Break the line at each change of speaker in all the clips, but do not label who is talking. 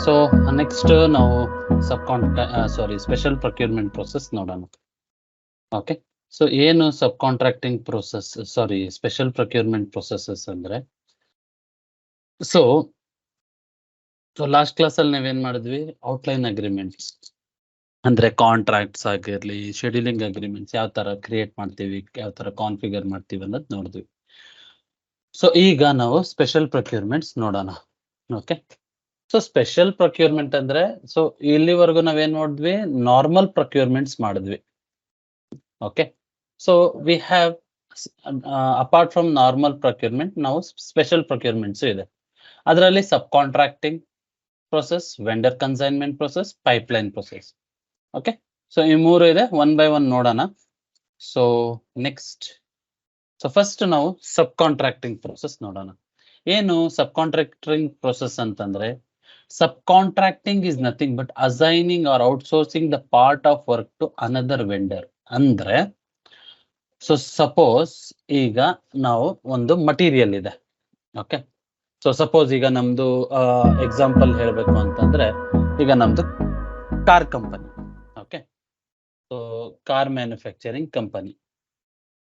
So next ನಾವು special procurement process ನೋಡೋಣ. Okay, so ಏನು subcontracting process special procurement processes ಅಂದ್ರೆ, so last class ಅಲ್ಲಿ ನಾವೇನ್ ಮಾಡಿದ್ವಿ, ಔಟ್ಲೈನ್ ಅಗ್ರಿಮೆಂಟ್ಸ್ ಅಂದ್ರೆ ಕಾಂಟ್ರಾಕ್ಟ್ಸ್ ಆಗಿರ್ಲಿ, ಶೆಡ್ಯೂಲಿಂಗ್ ಅಗ್ರಿಮೆಂಟ್ಸ್ ಯಾವ ತರ ಕ್ರಿಯೇಟ್ ಮಾಡ್ತೀವಿ, ಯಾವ ತರ ಕಾನ್ಫಿಗರ್ ಮಾಡ್ತೀವಿ ಅನ್ನೋದು ನೋಡಿದ್ವಿ. ಸೊ ಈಗ ನಾವು ಸ್ಪೆಷಲ್ ಪ್ರೊಕ್ಯೂರ್ಮೆಂಟ್ಸ್ ನೋಡೋಣ. ಓಕೆ, ಸೊ ಸ್ಪೆಷಲ್ ಪ್ರೊಕ್ಯೂರ್ಮೆಂಟ್ ಅಂದ್ರೆ, ಸೊ ಇಲ್ಲಿವರೆಗೂ ನಾವೇನ್ ನೋಡಿದ್ವಿ, ನಾರ್ಮಲ್ ಪ್ರೊಕ್ಯೂರ್ಮೆಂಟ್ಸ್ ಮಾಡಿದ್ವಿ. Okay, so we have apart from normal procurement ನಾವು ಸ್ಪೆಷಲ್ ಪ್ರೊಕ್ಯೂರ್ಮೆಂಟ್ಸ್ ಇದೆ. ಅದರಲ್ಲಿ subcontracting process, vendor consignment process, pipeline process. Okay, so ಈ ಮೂರು ಇದೆ, ಒನ್ ಬೈ ಒನ್ ನೋಡೋಣ. ಸೊ ನೆಕ್ಸ್ಟ್, ಸೊ ಫಸ್ಟ್ ನಾವು ಸಬ್ ಕಾಂಟ್ರಾಕ್ಟಿಂಗ್ ಪ್ರೊಸೆಸ್ ನೋಡೋಣ. ಏನು ಸಬ್ ಕಾಂಟ್ರಾಕ್ಟಿಂಗ್ ಪ್ರೊಸೆಸ್ ಅಂತಂದ್ರೆ, subcontracting is nothing but assigning or outsourcing the part of work to another vendor. ಅಂದ್ರೆ, so suppose ಈಗ ನಾವು ಒಂದು ಮಟೀರಿಯಲ್ ಇದೆ. ಓಕೆ, ಸೊ ಸಪೋಸ್ ಈಗ ನಮ್ದು ಎಕ್ಸಾಂಪಲ್ ಹೇಳ್ಬೇಕು ಅಂತಂದ್ರೆ, ಈಗ ನಮ್ದು car company. Okay, so car manufacturing company.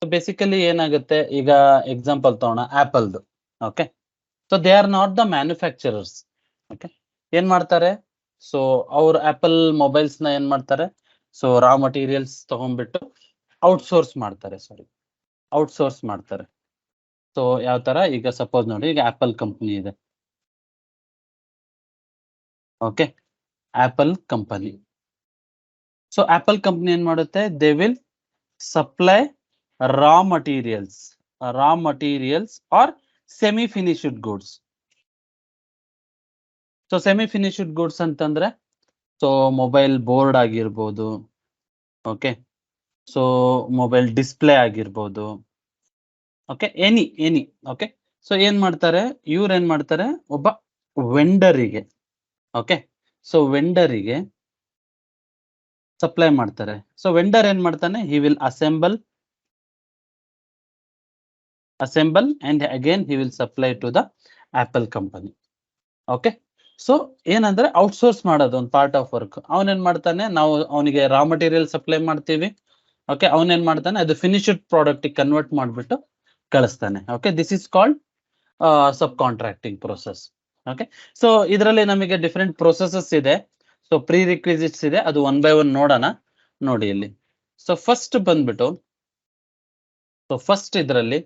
So basically ಏನಾಗುತ್ತೆ, ಈಗ ಎಕ್ಸಾಂಪಲ್ ತಗೋಣ ಆಪಲ್ದು. Okay, so they are not the manufacturers. Okay, ಏನ್ ಮಾಡ್ತಾರೆ, ಸೊ ಅವ್ರ ಆಪಲ್ ಮೊಬೈಲ್ಸ್ ನ ಏನ್ ಮಾಡ್ತಾರೆ, ಸೊ ರಾ ಮಟೀರಿಯಲ್ಸ್ ತಗೊಂಡ್ಬಿಟ್ಟು ಔಟ್ಸೋರ್ಸ್ ಮಾಡ್ತಾರೆ. ಸೊ ಯಾವ ತರ, ಈಗ ಸಪೋಸ್ ನೋಡಿ, ಈಗ ಆಪಲ್ ಕಂಪನಿ ಇದೆ. Okay, Apple company. So Apple company ಏನ್ ಮಾಡುತ್ತೆ, they will supply raw materials or semi finished goods. So semi finished goods ಅಂತಂದ್ರೆ, ಸೊ ಮೊಬೈಲ್ ಬೋರ್ಡ್ ಆಗಿರ್ಬೋದು. ಓಕೆ, ಸೊ ಮೊಬೈಲ್ ಡಿಸ್ಪ್ಲೇ ಆಗಿರ್ಬೋದು. Okay, any. ಓಕೆ, ಸೊ ಏನ್ ಮಾಡ್ತಾರೆ, ಇವ್ರು ಏನ್ ಮಾಡ್ತಾರೆ, ಒಬ್ಬ ವೆಂಡರಿಗೆ, ಓಕೆ, ಸೊ ವೆಂಡರಿಗೆ ಸಪ್ಲೈ ಮಾಡ್ತಾರೆ. ಸೊ ವೆಂಡರ್ ಏನ್ ಮಾಡ್ತಾನೆ, he will assemble and again he will supply to the Apple company. Okay, so ಏನಂದ್ರೆ ಔಟ್ಸೋರ್ಸ್ ಮಾಡೋದು ಒಂದು ಪಾರ್ಟ್ ಆಫ್ ವರ್ಕ್. ಅವನೇನ್ ಮಾಡ್ತಾನೆ, ನಾವು ಅವನಿಗೆ ರಾ ಮಟೀರಿಯಲ್ ಸಪ್ಲೈ ಮಾಡ್ತೀವಿ. ಓಕೆ, ಅವನೇನ್ ಮಾಡ್ತಾನೆ, ಅದು ಫಿನಿಶ್ಡ್ ಪ್ರಾಡಕ್ಟ್ ಕನ್ವರ್ಟ್ ಮಾಡ್ಬಿಟ್ಟು ಕಳಿಸ್ತಾನೆ. Okay, this is called subcontracting process. Okay, so ಇದರಲ್ಲಿ ನಮಗೆ ಡಿಫರೆಂಟ್ ಪ್ರೊಸೆಸಸ್ ಇದೆ. ಸೊ ಪ್ರೀ ರಿಕ್ವಿಸಿಟ್ಸ್ ಇದೆ, ಅದು ಒನ್ ಬೈ ಒನ್ ನೋಡೋಣ. ನೋಡಿ ಇಲ್ಲಿ, ಸೊ ಫಸ್ಟ್ ಬಂದ್ಬಿಟ್ಟು, ಸೊ ಫಸ್ಟ್ ಇದರಲ್ಲಿ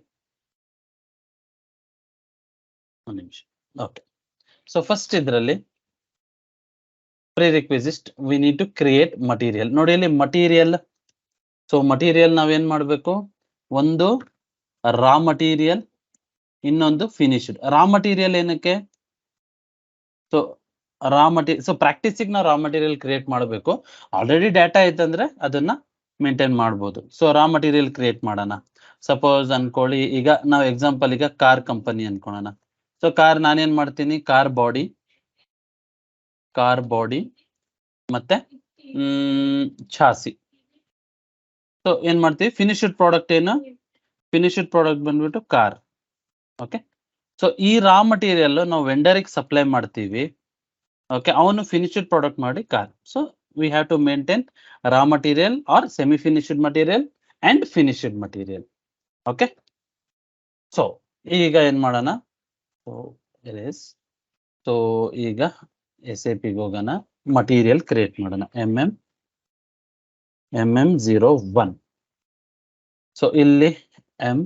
ಒಂದು ನಿಮಿಷ. ಓಕೆ, ಸೊ ಫಸ್ಟ್ ಇದರಲ್ಲಿ prerequisite, we need to create material. ನೋಡಿ ಇಲ್ಲಿ ಮಟೀರಿಯಲ್. ಸೊ ಮಟೀರಿಯಲ್ ನಾವೇನ್ ಮಾಡ್ಬೇಕು, ಒಂದು ರಾ ಮಟೀರಿಯಲ್, ಇನ್ನೊಂದು ಫಿನಿಶ್ಡ್. ರಾ ಮಟೀರಿಯಲ್ ಏನಕ್ಕೆ, ಸೊ ಸೊ ಪ್ರಾಕ್ಟೀಸಿಗೆ ನಾವು ರಾ ಮಟೀರಿಯಲ್ ಕ್ರಿಯೇಟ್ ಮಾಡಬೇಕು. ಆಲ್ರೆಡಿ ಡಾಟಾ ಐತಂದ್ರೆ ಅದನ್ನ ಮೇಂಟೈನ್ ಮಾಡ್ಬೋದು. ಸೊ ರಾ ಮಟೀರಿಯಲ್ ಕ್ರಿಯೇಟ್ ಮಾಡೋಣ. ಸಪೋಸ್ ಅನ್ಕೊಳ್ಳಿ, ಈಗ ನಾವು ಎಕ್ಸಾಂಪಲ್ ಈಗ ಕಾರ್ ಕಂಪನಿ ಅನ್ಕೊಳ್ಳೋಣ. ಸೊ ಕಾರ್ ನಾನೇನ್ ಮಾಡ್ತೀನಿ, ಕಾರ್ ಬಾಡಿ ಮತ್ತೆ ಚಾಸಿ. ಸೊ ಏನ್ ಮಾಡ್ತೀವಿ, ಫಿನಿಶ್ಡ್ ಪ್ರಾಡಕ್ಟ್ ಏನು, ಫಿನಿಶ್ಡ್ ಪ್ರಾಡಕ್ಟ್ ಬಂದ್ಬಿಟ್ಟು ಕಾರ್. ಓಕೆ, ಸೊ ಈ ರಾ ಮಟೀರಿಯಲ್ ನಾವು ವೆಂಡರಿಗೆ ಸಪ್ಲೈ ಮಾಡ್ತೀವಿ. ಓಕೆ, ಅವನು ಫಿನಿಶ್ಡ್ ಪ್ರಾಡಕ್ಟ್ ಮಾಡಿ car. So we have to maintain raw material or semi finished material and finished material. Okay, so ಈಗ ಏನ್ ಮಾಡೋಣ, ಸೊ ಈಗ SAP ಗೆ ಹೋಗೋಣ, ಮಟೀರಿಯಲ್ ಕ್ರಿಯೇಟ್ ಮಾಡೋಣ, MM01. ಸೊ ಇಲ್ಲಿ M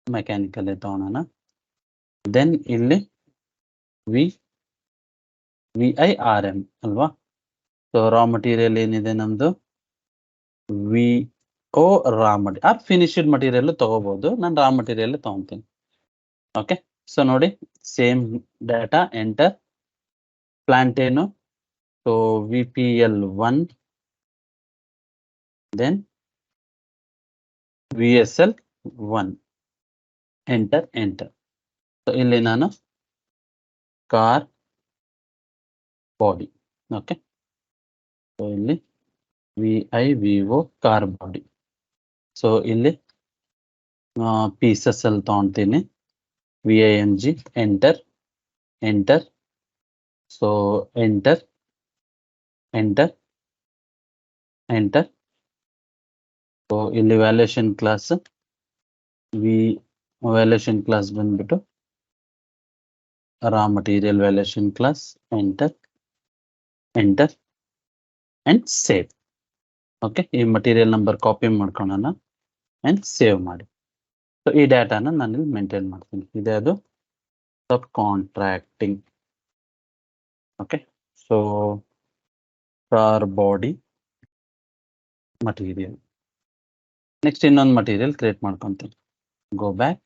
ಮೆಕ್ಯಾನಿಕಲ್ ತಗೋಣ. ದೆನ್ ಇಲ್ಲಿ VIRM ಅಲ್ವಾ. ಸೊ ರಾ ಮಟೀರಿಯಲ್ ಏನಿದೆ ನಮ್ದು, VO raw material or finished material ತಗೋಬಹುದು. ನಾನು ರಾ ಮಟೀರಿಯಲ್ ತಗೊಂತೀನಿ. ಓಕೆ, ಸೊ ನೋಡಿ ಸೇಮ್ ಡಾಟಾ ಎಂಟರ್. ಪ್ಲಾಂಟ್ ಏನು, so VPL1, then VSL1, enter. So ಇಲ್ಲಿ ನಾನು ಕಾರ್ ಬಾಡಿ. ಓಕೆ, ಸೊ ಇಲ್ಲಿ VIVO ಕಾರ್ ಬಾಡಿ. ಸೊ ಇಲ್ಲಿ ಪೀಸಸ್ ಅಲ್ಲಿ ತಗೊಳ್ತೀನಿ. VING enter enter. So enter enter enter. So ಇಲ್ಲಿ ವ್ಯಾಲ್ಯೂಯೇಷನ್ ಕ್ಲಾಸ್ ವ್ಯಾಲ್ಯೂಯೇಷನ್ ಕ್ಲಾಸ್ ಬಂದ್ಬಿಟ್ಟು raw material valuation class. Enter enter and save. Okay, ಈ material number copy ಮಾಡ್ಕೊಳ್ಳೋಣ and save ಮಾಡಿ. So ಈ ಡಾಟಾನ ನಾನು ಇಲ್ಲಿ ಮೇಂಟೈನ್ ಮಾಡ್ತೀನಿ. ಇದೆ ಅದು subcontracting. Okay, so car body material. Next ಇನ್ನೊಂದು ಮಟೀರಿಯಲ್ ಕ್ರಿಯೇಟ್ ಮಾಡ್ಕೊತೀನಿ. Go back.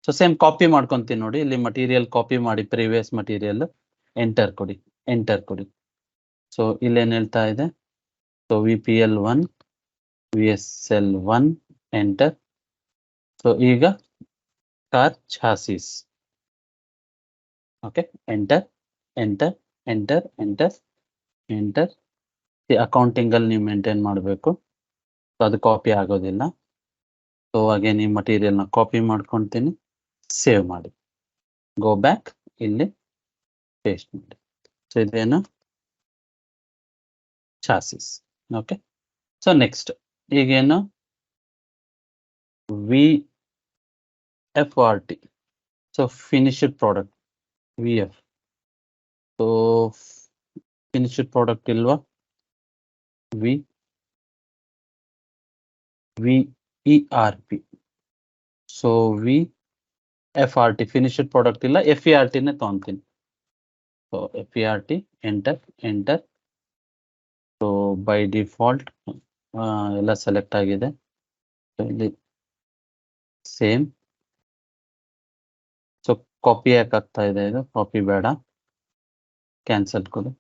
So same copy ಮಾಡ್ಕೊತೀನಿ ನೋಡಿ. ಇಲ್ಲಿ ಮಟೀರಿಯಲ್ ಕಾಪಿ ಮಾಡಿ ಪ್ರೀವಿಯಸ್ ಮಟೀರಿಯಲ್ ಎಂಟರ್ ಕೊಡಿ, ಎಂಟರ್ ಕೊಡಿ. ಸೊ ಇಲ್ಲೇನು ಹೇಳ್ತಾ ಇದೆ? So VPL1 VSL1 enter. So ಈಗ car chassis. Okay, enter enter enter enter enter. Accounting ಅಲ್ಲಿ ನೀವು ಮೇಂಟೈನ್ ಮಾಡಬೇಕು. ಸೊ ಅದು ಕಾಪಿ ಆಗೋದಿಲ್ಲ. ಸೊ ಹಾಗೆ ನೀವು ಮಟೀರಿಯಲ್ನ ಕಾಪಿ ಮಾಡ್ಕೊತೀನಿ, ಸೇವ್ ಮಾಡಿ. ಗೋ ಬ್ಯಾಕ್, ಇಲ್ಲಿ ಪೇಸ್ಟ್ ಮಾಡಿ. ಸೊ ಇದೇನು ಚಾಸಿಸ್. ಓಕೆ, ಸೊ ನೆಕ್ಸ್ಟ್ ಈಗೇನು VFRT. So finished product VF. So finished product ಇಲ್ವಾ? VERP. So VFRT finished product ಇಲ್ಲ, FERT ನೇ ತಗೊಂತೀನಿ. So FERT enter enter. So by default ಎಲ್ಲ ಸೆಲೆಕ್ಟ್ ಆಗಿದೆ. ಇಲ್ಲಿ ಸೇಮ್. ಸೊ ಕಾಪಿ ಯಾಕೆ ಆಗ್ತಾ ಇದೆ? ಇದು ಕಾಪಿ ಬೇಡ, ಕ್ಯಾನ್ಸಲ್ ಕೊಡು.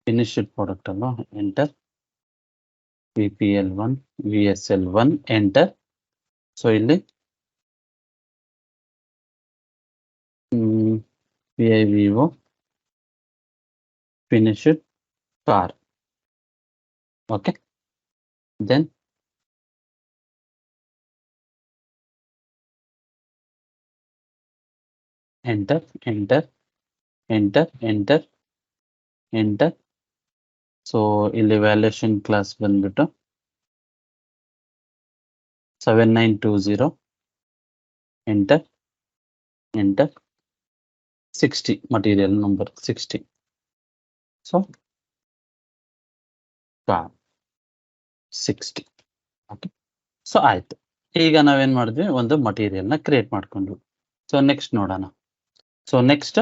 ಫಿನಿಶ್ಡ್ ಪ್ರಾಡಕ್ಟ್ ಅಲ್ವಾ? Enter. VPL1 VSL1 enter. So ಇಲ್ಲಿ VIVO finished car. Okay, then enter enter enter enter enter. So ಇಲ್ಲಿ ವ್ಯಾಲ್ಯೂಯೇಷನ್ ಕ್ಲಾಸ್ ಬಂದ್ಬಿಟ್ಟು 7920 enter enter. 60 material number 60. So car 60. Okay, so ಆಯ್ತು. ಈಗ ನಾವೇನ್ ಮಾಡಿದ್ವಿ? ಒಂದು ಮಟೀರಿಯಲ್ನ ಕ್ರಿಯೇಟ್ ಮಾಡ್ಕೊಂಡ್ವಿ. ಸೊ ನೆಕ್ಸ್ಟ್ ನೋಡೋಣ. So next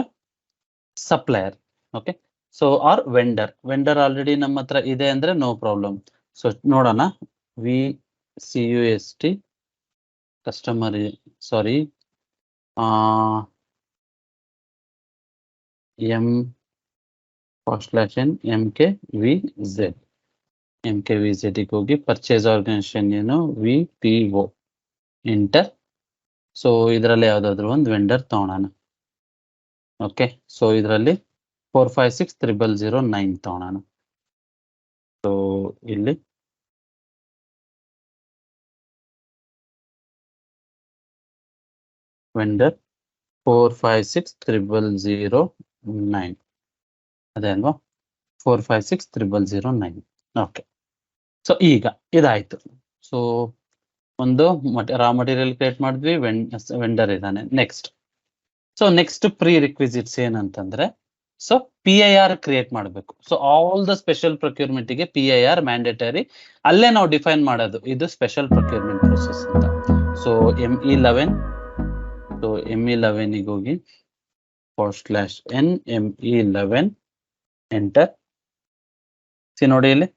supplier. Okay, so or vendor already ನಮ್ಮ ಹತ್ರ ಇದೆ ಅಂದ್ರೆ ನೋ ಪ್ರಾಬ್ಲಮ್. ಸೊ ನೋಡೋಣ. VCUST ಕಸ್ಟಮರ್, ಸಾರಿ, MKVZ ಗೆ ಹೋಗಿ ಪರ್ಚೇಸ್ ಆರ್ಗನೈಸೇಷನ್ ಏನು VPO ಎಂಟರ್. ಸೊ ಇದರಲ್ಲಿ ಯಾವ್ದಾದ್ರು ಒಂದು ವೆಂಡರ್ ತಗೊಳ್ಳೋಣ. ಓಕೆ, ಸೊ ಇದರಲ್ಲಿ 4560009 ತಗೊಳ್ಳೋಣ. ಸೊ ಇಲ್ಲಿ ವೆಂಡರ್ 4560009 ಅದೇ ಅಲ್ವಾ? 4560009. ಓಕೆ, ಸೊ ಈಗ ಇದಾಯ್ತು. ಸೊ ಒಂದು ರಾ ಮಟೀರಿಯಲ್ ಕ್ರಿಯೇಟ್ ಮಾಡಿದ್ವಿ, ವೆಂಡರ್ ಇದ್ದಾನೆ. Next, so next prerequisites ಏನಂತಂದ್ರೆ, ಸೊ PIR ಕ್ರಿಯೇಟ್ ಮಾಡಬೇಕು. So all the special procurement ಗೆ PIR ಮ್ಯಾಂಡೇಟರಿ. ಅಲ್ಲೇ ನಾವು ಡಿಫೈನ್ ಮಾಡೋದು ಇದು ಸ್ಪೆಷಲ್ ಪ್ರೊಕ್ಯೂರ್ಮೆಂಟ್ ಪ್ರೊಸೆಸ್ ಅಂತ. So ME11. ಸೊ ME11 ಗೆ ಹೋಗಿ /n ME11 ಎಂಟರ್. ಸಿ ನೋಡಿ, ಇಲ್ಲಿ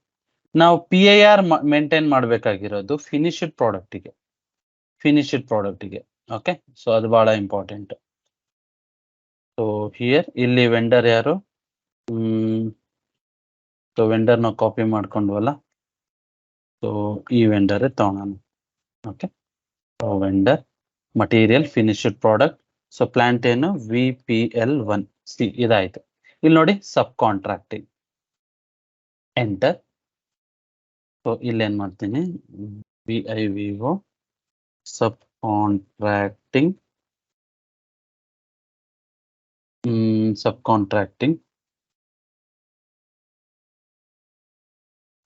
ನಾವು PIR ಮೇಂಟೈನ್ ಮಾಡಬೇಕಾಗಿರೋದು ಫಿನಿಶ್ಡ್ ಪ್ರಾಡಕ್ಟಿಗೆ. ಓಕೆ, ಸೊ ಅದು ಬಹಳ ಇಂಪಾರ್ಟೆಂಟ್. ಸೊ ಹಿಯರ್ ಇಲ್ಲಿ ವೆಂಡರ್ ಯಾರು? ಸೊ ವೆಂಡರ್ ನಾವು ಕಾಪಿ ಮಾಡ್ಕೊಂಡ್ವಲ್ಲ, ಸೊ ಈ ವೆಂಡರ್ ತಗೊಳ್ಳೋಣ. Okay, so vendor material finished product. So plant ಏನು? VPL1. ಸಿ ಇದಾಯ್ತು. ಇಲ್ಲಿ ನೋಡಿ ಸಬ್ ಕಾಂಟ್ರಾಕ್ಟಿಂಗ್ ಎಂಟರ್. ಸೊ ಇಲ್ಲೇನ್ ಮಾಡ್ತೀನಿ? VIVO subcontracting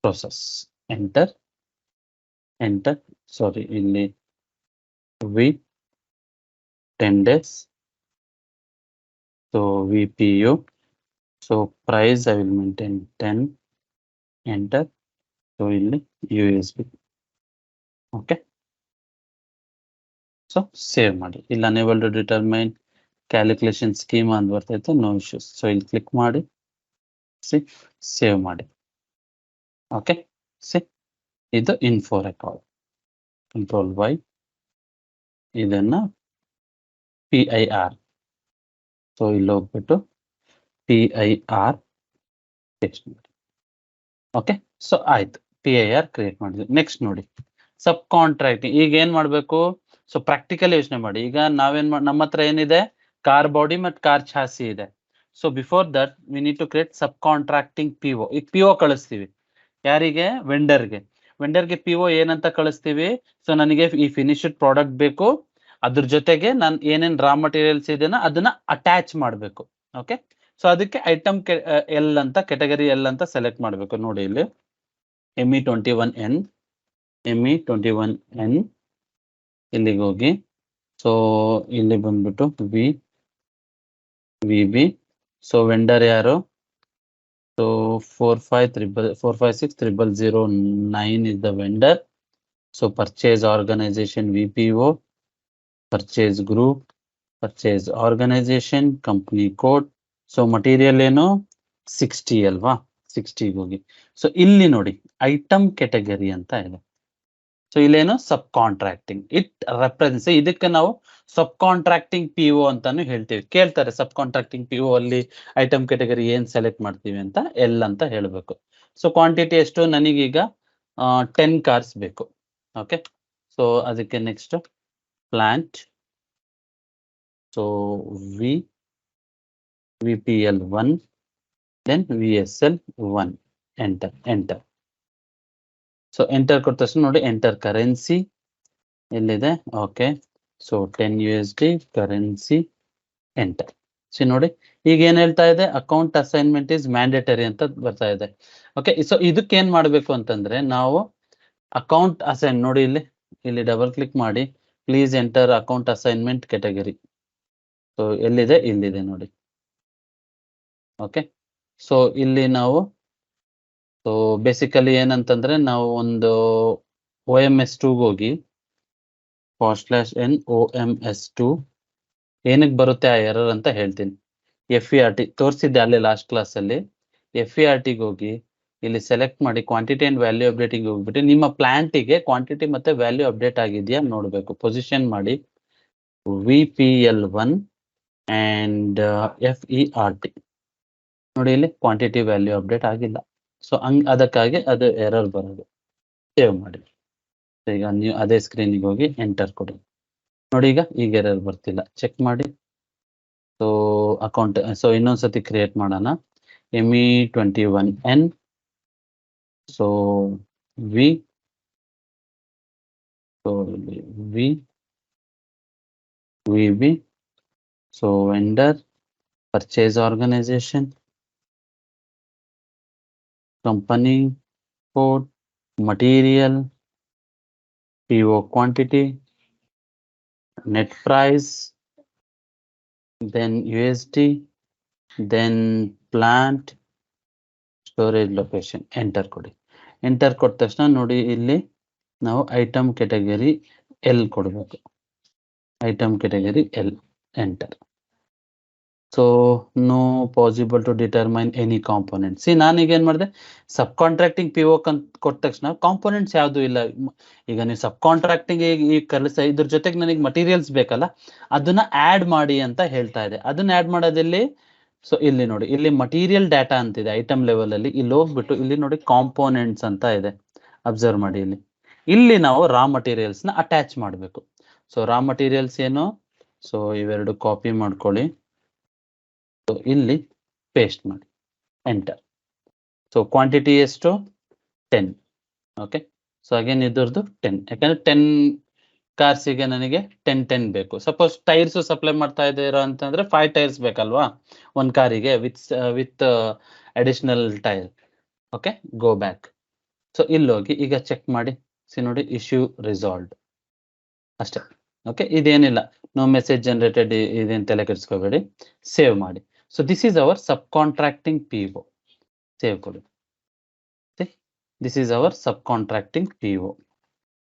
process. Enter. Sorry, ಇಲ್ಲಿ V 10 days. So VPU. So price I will maintain 10. Enter. So ಇಲ್ಲಿ USB. Okay. So save ಮಾಡಿ. ಇಲ್ಲಿ unable to determine calculation scheme ಅಂತ ಬರ್ತೈತೆ, no issues. So ಇಲ್ಲಿ click ಮಾಡಿ, ಸೇವ್ ಮಾಡಿ. ಓಕೆ, ಇದು info record. Control Y, ಇದನ್ನ PIR. ಸೊ ಇಲ್ಲಿ ಹೋಗ್ಬಿಟ್ಟು PIR ಟೆಕ್ಸ್ಟ್ ಮಾಡಿ. ಓಕೆ, ಸೊ ಆಯ್ತು, PIR ಕ್ರಿಯೇಟ್ ಮಾಡಿದ್ವಿ. ನೆಕ್ಸ್ಟ್ ನೋಡಿ, ಸಬ್ ಕಾಂಟ್ರಾಕ್ಟಿಂಗ್. ಈಗ ಏನ್ ಮಾಡ್ಬೇಕು? ಸೊ ಪ್ರಾಕ್ಟಿಕಲ್ ಯೋಚನೆ ಮಾಡಿ. ಈಗ ನಮ್ಮ ಹತ್ರ ಏನಿದೆ? ಕಾರ್ ಬಾಡಿ ಮತ್ತು ಕಾರ್ ಚಾಸಿ ಇದೆ. So before that we need to create subcontracting PO. ಈಗ PO ಕಳಿಸ್ತೀವಿ ಯಾರಿಗೆ? ವೆಂಡರ್ಗೆ PO ಏನಂತ ಕಳಿಸ್ತೀವಿ? ಸೊ ನನಗೆ ಈ ಫಿನಿಶ್ಡ್ ಪ್ರಾಡಕ್ಟ್ ಬೇಕು, ಅದ್ರ ಜೊತೆಗೆ ನಾನು ಏನೇನ್ ರಾ ಮಟೀರಿಯಲ್ಸ್ ಇದೆನಾ ಅದನ್ನ ಅಟ್ಯಾಚ್ ಮಾಡಬೇಕು. ಓಕೆ, ಸೊ ಅದಕ್ಕೆ ಐಟಮ್ ಎಲ್ ಅಂತ, ಕೆಟಗರಿ ಎಲ್ ಅಂತ ಸೆಲೆಕ್ಟ್ ಮಾಡಬೇಕು. ನೋಡಿ ಇಲ್ಲಿ ME21N ಇಲ್ಲಿಗೆ ಹೋಗಿ, ಸೊ ಇಲ್ಲಿ ಬಂದ್ಬಿಟ್ಟು VB. ಸೊ ವೆಂಡರ್ ಯಾರು? So 4560009 is the vendor. So purchase organization VPO, purchase group, purchase organization, company code. So material ಏನು? 60 ಅಲ್ವಾ? 60 ಹೋಗಿ, ಸೊ ಇಲ್ಲಿ ನೋಡಿ ಐಟಮ್ ಕೆಟಗರಿ ಅಂತ ಇದೆ. ಸೊ ಇಲ್ಲೇನು? ಸಬ್ ಕಾಂಟ್ರಾಕ್ಟಿಂಗ್. ಇಟ್ ರೆಪ್ರೆಸೆಂಟ್ಸ್, ಇದಕ್ಕೆ ನಾವು ಸಬ್ ಕಾಂಟ್ರಾಕ್ಟಿಂಗ್ PO ಅಂತಾನು ಹೇಳ್ತೀವಿ. ಕೇಳ್ತಾರೆ ಸಬ್ ಕಾಂಟ್ರಾಕ್ಟಿಂಗ್ PO ಅಲ್ಲಿ ಐಟಮ್ ಕೆಟಗರಿ ಏನ್ ಸೆಲೆಕ್ಟ್ ಮಾಡ್ತೀವಿ ಅಂತ, ಎಲ್ ಅಂತ ಹೇಳ್ಬೇಕು. ಸೊ ಕ್ವಾಂಟಿಟಿ ಎಷ್ಟು? ನನಗೀಗ 10 ಕಾರ್ಸ್ ಬೇಕು. ಓಕೆ, ಸೊ ಅದಕ್ಕೆ next plant. So VPL1, then VSL1. Enter. So enter ಕೊಟ್ಟ ತಕ್ಷಣ ನೋಡಿ, ಎಂಟರ್ ಕರೆನ್ಸಿ ಎಲ್ಲಿದೆ? Okay, so 10 USD currency, enter. So ನೋಡಿ ಈಗ ಏನ್ ಹೇಳ್ತಾ ಇದೆ? ಅಕೌಂಟ್ ಅಸೈನ್ಮೆಂಟ್ ಇಸ್ ಮ್ಯಾಂಡೇಟರಿ ಅಂತ ಬರ್ತಾ ಇದೆ. ಓಕೆ, ಸೊ ಇದಕ್ಕೆ ಏನ್ ಮಾಡ್ಬೇಕು ಅಂತಂದ್ರೆ, ನಾವು ಅಕೌಂಟ್ ಅಸೈನ್, ನೋಡಿ ಇಲ್ಲಿ ಡಬಲ್ ಕ್ಲಿಕ್ ಮಾಡಿ, please enter account assignment category. So ಎಲ್ಲಿದೆ? ಇಲ್ಲಿದೆ ನೋಡಿ. ಓಕೆ, ಸೊ ಇಲ್ಲಿ ನಾವು, ಸೊ ಬೇಸಿಕಲಿ ಏನಂತಂದ್ರೆ, ನಾವು ಒಂದು OMS2 ಹೋಗಿ /n OMS2 ಏನಕ್ಕೆ ಬರುತ್ತೆ ಆ ಎರರ್ ಅಂತ ಹೇಳ್ತೀನಿ. FERT ತೋರಿಸಿದ್ದೆ ಅಲ್ಲಿ ಲಾಸ್ಟ್ ಕ್ಲಾಸ್ ಅಲ್ಲಿ. FERT ಹೋಗಿ ಇಲ್ಲಿ ಸೆಲೆಕ್ಟ್ ಮಾಡಿ, ಕ್ವಾಂಟಿಟಿ ಅಂಡ್ ವ್ಯಾಲ್ಯೂ ಅಪ್ಡೇಟಿಂಗ್ ಹೋಗ್ಬಿಟ್ಟು ನಿಮ್ಮ ಪ್ಲಾಂಟಿಗೆ ಕ್ವಾಂಟಿಟಿ ಮತ್ತೆ ವ್ಯಾಲ್ಯೂ ಅಪ್ಡೇಟ್ ಆಗಿದೆಯಾ ನೋಡ್ಬೇಕು. ಪೊಸಿಷನ್ ಮಾಡಿ VPL1 ಅಂಡ್ FERT. ನೋಡಿ ಇಲ್ಲಿ ಕ್ವಾಂಟಿಟಿ ವ್ಯಾಲ್ಯೂ ಅಪ್ಡೇಟ್ ಆಗಿಲ್ಲ. ಸೊ ಅದಕ್ಕಾಗಿ ಅದು ಎರರ್ ಬರೋದು. ಸೇವ್ ಮಾಡಿ. ಈಗ ನೀವು ಅದೇ ಸ್ಕ್ರೀನಿಗೆ ಹೋಗಿ ಎಂಟರ್ ಕೊಡಿ. ನೋಡಿ ಈಗ ಎರರ್ ಬರ್ತಿಲ್ಲ, ಚೆಕ್ ಮಾಡಿ. ಸೊ ಅಕೌಂಟ್, ಸೊ ಇನ್ನೊಂದ್ಸತಿ ಕ್ರಿಯೇಟ್ ಮಾಡೋಣ. ME21N, so VB, so vendor, purchase organisation, company code, material, PO quantity, net price, then USD, then plant, storage location. Enter ಕೊಡಿ. ಎಂಟರ್ ಕೊಟ್ಟ ತಕ್ಷಣ ನೋಡಿ ಇಲ್ಲಿ ನಾವು ಐಟಮ್ ಕೆಟಗರಿ ಎಲ್ ಕೊಡಬೇಕು. Item category L, enter. So no possible to determine any components. ನಾನೀಗ ಏನ್ ಮಾಡಿದೆ? ಸಬ್ ಕಾಂಟ್ರಾಕ್ಟಿಂಗ್ PO ಕೊಟ್ಟ ತಕ್ಷಣ ಕಾಂಪೋನೆಂಟ್ಸ್ ಯಾವುದು ಇಲ್ಲ. ಈಗ ನೀವು ಸಬ್ ಕಾಂಟ್ರಾಕ್ಟಿಂಗ್ ಈ ಇದ್ರ ಜೊತೆಗೆ ನನಗೆ ಮಟೀರಿಯಲ್ಸ್ ಬೇಕಲ್ಲ, ಅದನ್ನ ಆಡ್ ಮಾಡಿ ಅಂತ ಹೇಳ್ತಾ ಇದೆ. ಅದನ್ನ ಆಡ್ ಮಾಡೋದಲ್ಲಿ, ಸೊ ಇಲ್ಲಿ ನೋಡಿ, ಇಲ್ಲಿ ಮಟೀರಿಯಲ್ ಡಾಟಾ ಅಂತಿದೆ ಐಟಮ್ ಲೆವೆಲ್ ಅಲ್ಲಿ. ಇಲ್ಲಿ ಹೋಗ್ಬಿಟ್ಟು ಇಲ್ಲಿ ನೋಡಿ ಕಾಂಪೋನೆಂಟ್ಸ್ ಅಂತ ಇದೆ, ಅಬ್ಸರ್ವ್ ಮಾಡಿ. ಇಲ್ಲಿ ನಾವು ರಾ ಮಟೀರಿಯಲ್ಸ್ ನ ಅಟ್ಯಾಚ್ ಮಾಡಬೇಕು. ಸೊ ರಾ ಮಟೀರಿಯಲ್ಸ್ ಏನು? ಸೊ ಇವೆರಡು ಕಾಪಿ ಮಾಡ್ಕೊಳ್ಳಿ, ಇಲ್ಲಿ ಪೇಸ್ಟ್ ಮಾಡಿ, ಎಂಟರ್. ಸೊ ಕ್ವಾಂಟಿಟಿ ಎಷ್ಟು? 10. ಓಕೆ, ಸೊ ಅಗೇನ್ ಇದ್ರದ್ದು 10, ಯಾಕಂದ್ರೆ 10 ಕಾರ್ಸಿಗೆ ನನಗೆ 10 ಬೇಕು. ಸಪೋಸ್ ಟೈರ್ಸ್ ಸಪ್ಲೈ ಮಾಡ್ತಾ ಇದ್ದೀರಾ ಅಂತಂದ್ರೆ 5 ಟೈರ್ಸ್ ಬೇಕಲ್ವಾ ಒಂದ್ ಕಾರಿಗೆ with additional tyre. Okay, go back. So ಇಲ್ಲಿ ಹೋಗಿ ಈಗ ಚೆಕ್ ಮಾಡಿ. ನೋಡಿ, ಇಶ್ಯೂ ರಿಸಾಲ್ವ್ಡ್ ಅಷ್ಟೇ. ಓಕೆ, ಇದೇನಿಲ್ಲ, ನೋ ಮೆಸೇಜ್ ಜನರೇಟೆಡ್, ಇದೇನು ತಲೆ ಕೆಡಿಸ್ಕೋಬೇಡಿ. ಸೇವ್ ಮಾಡಿ. So this is our subcontracting PO. Save ಕೊಡಿ. This is our subcontracting PO.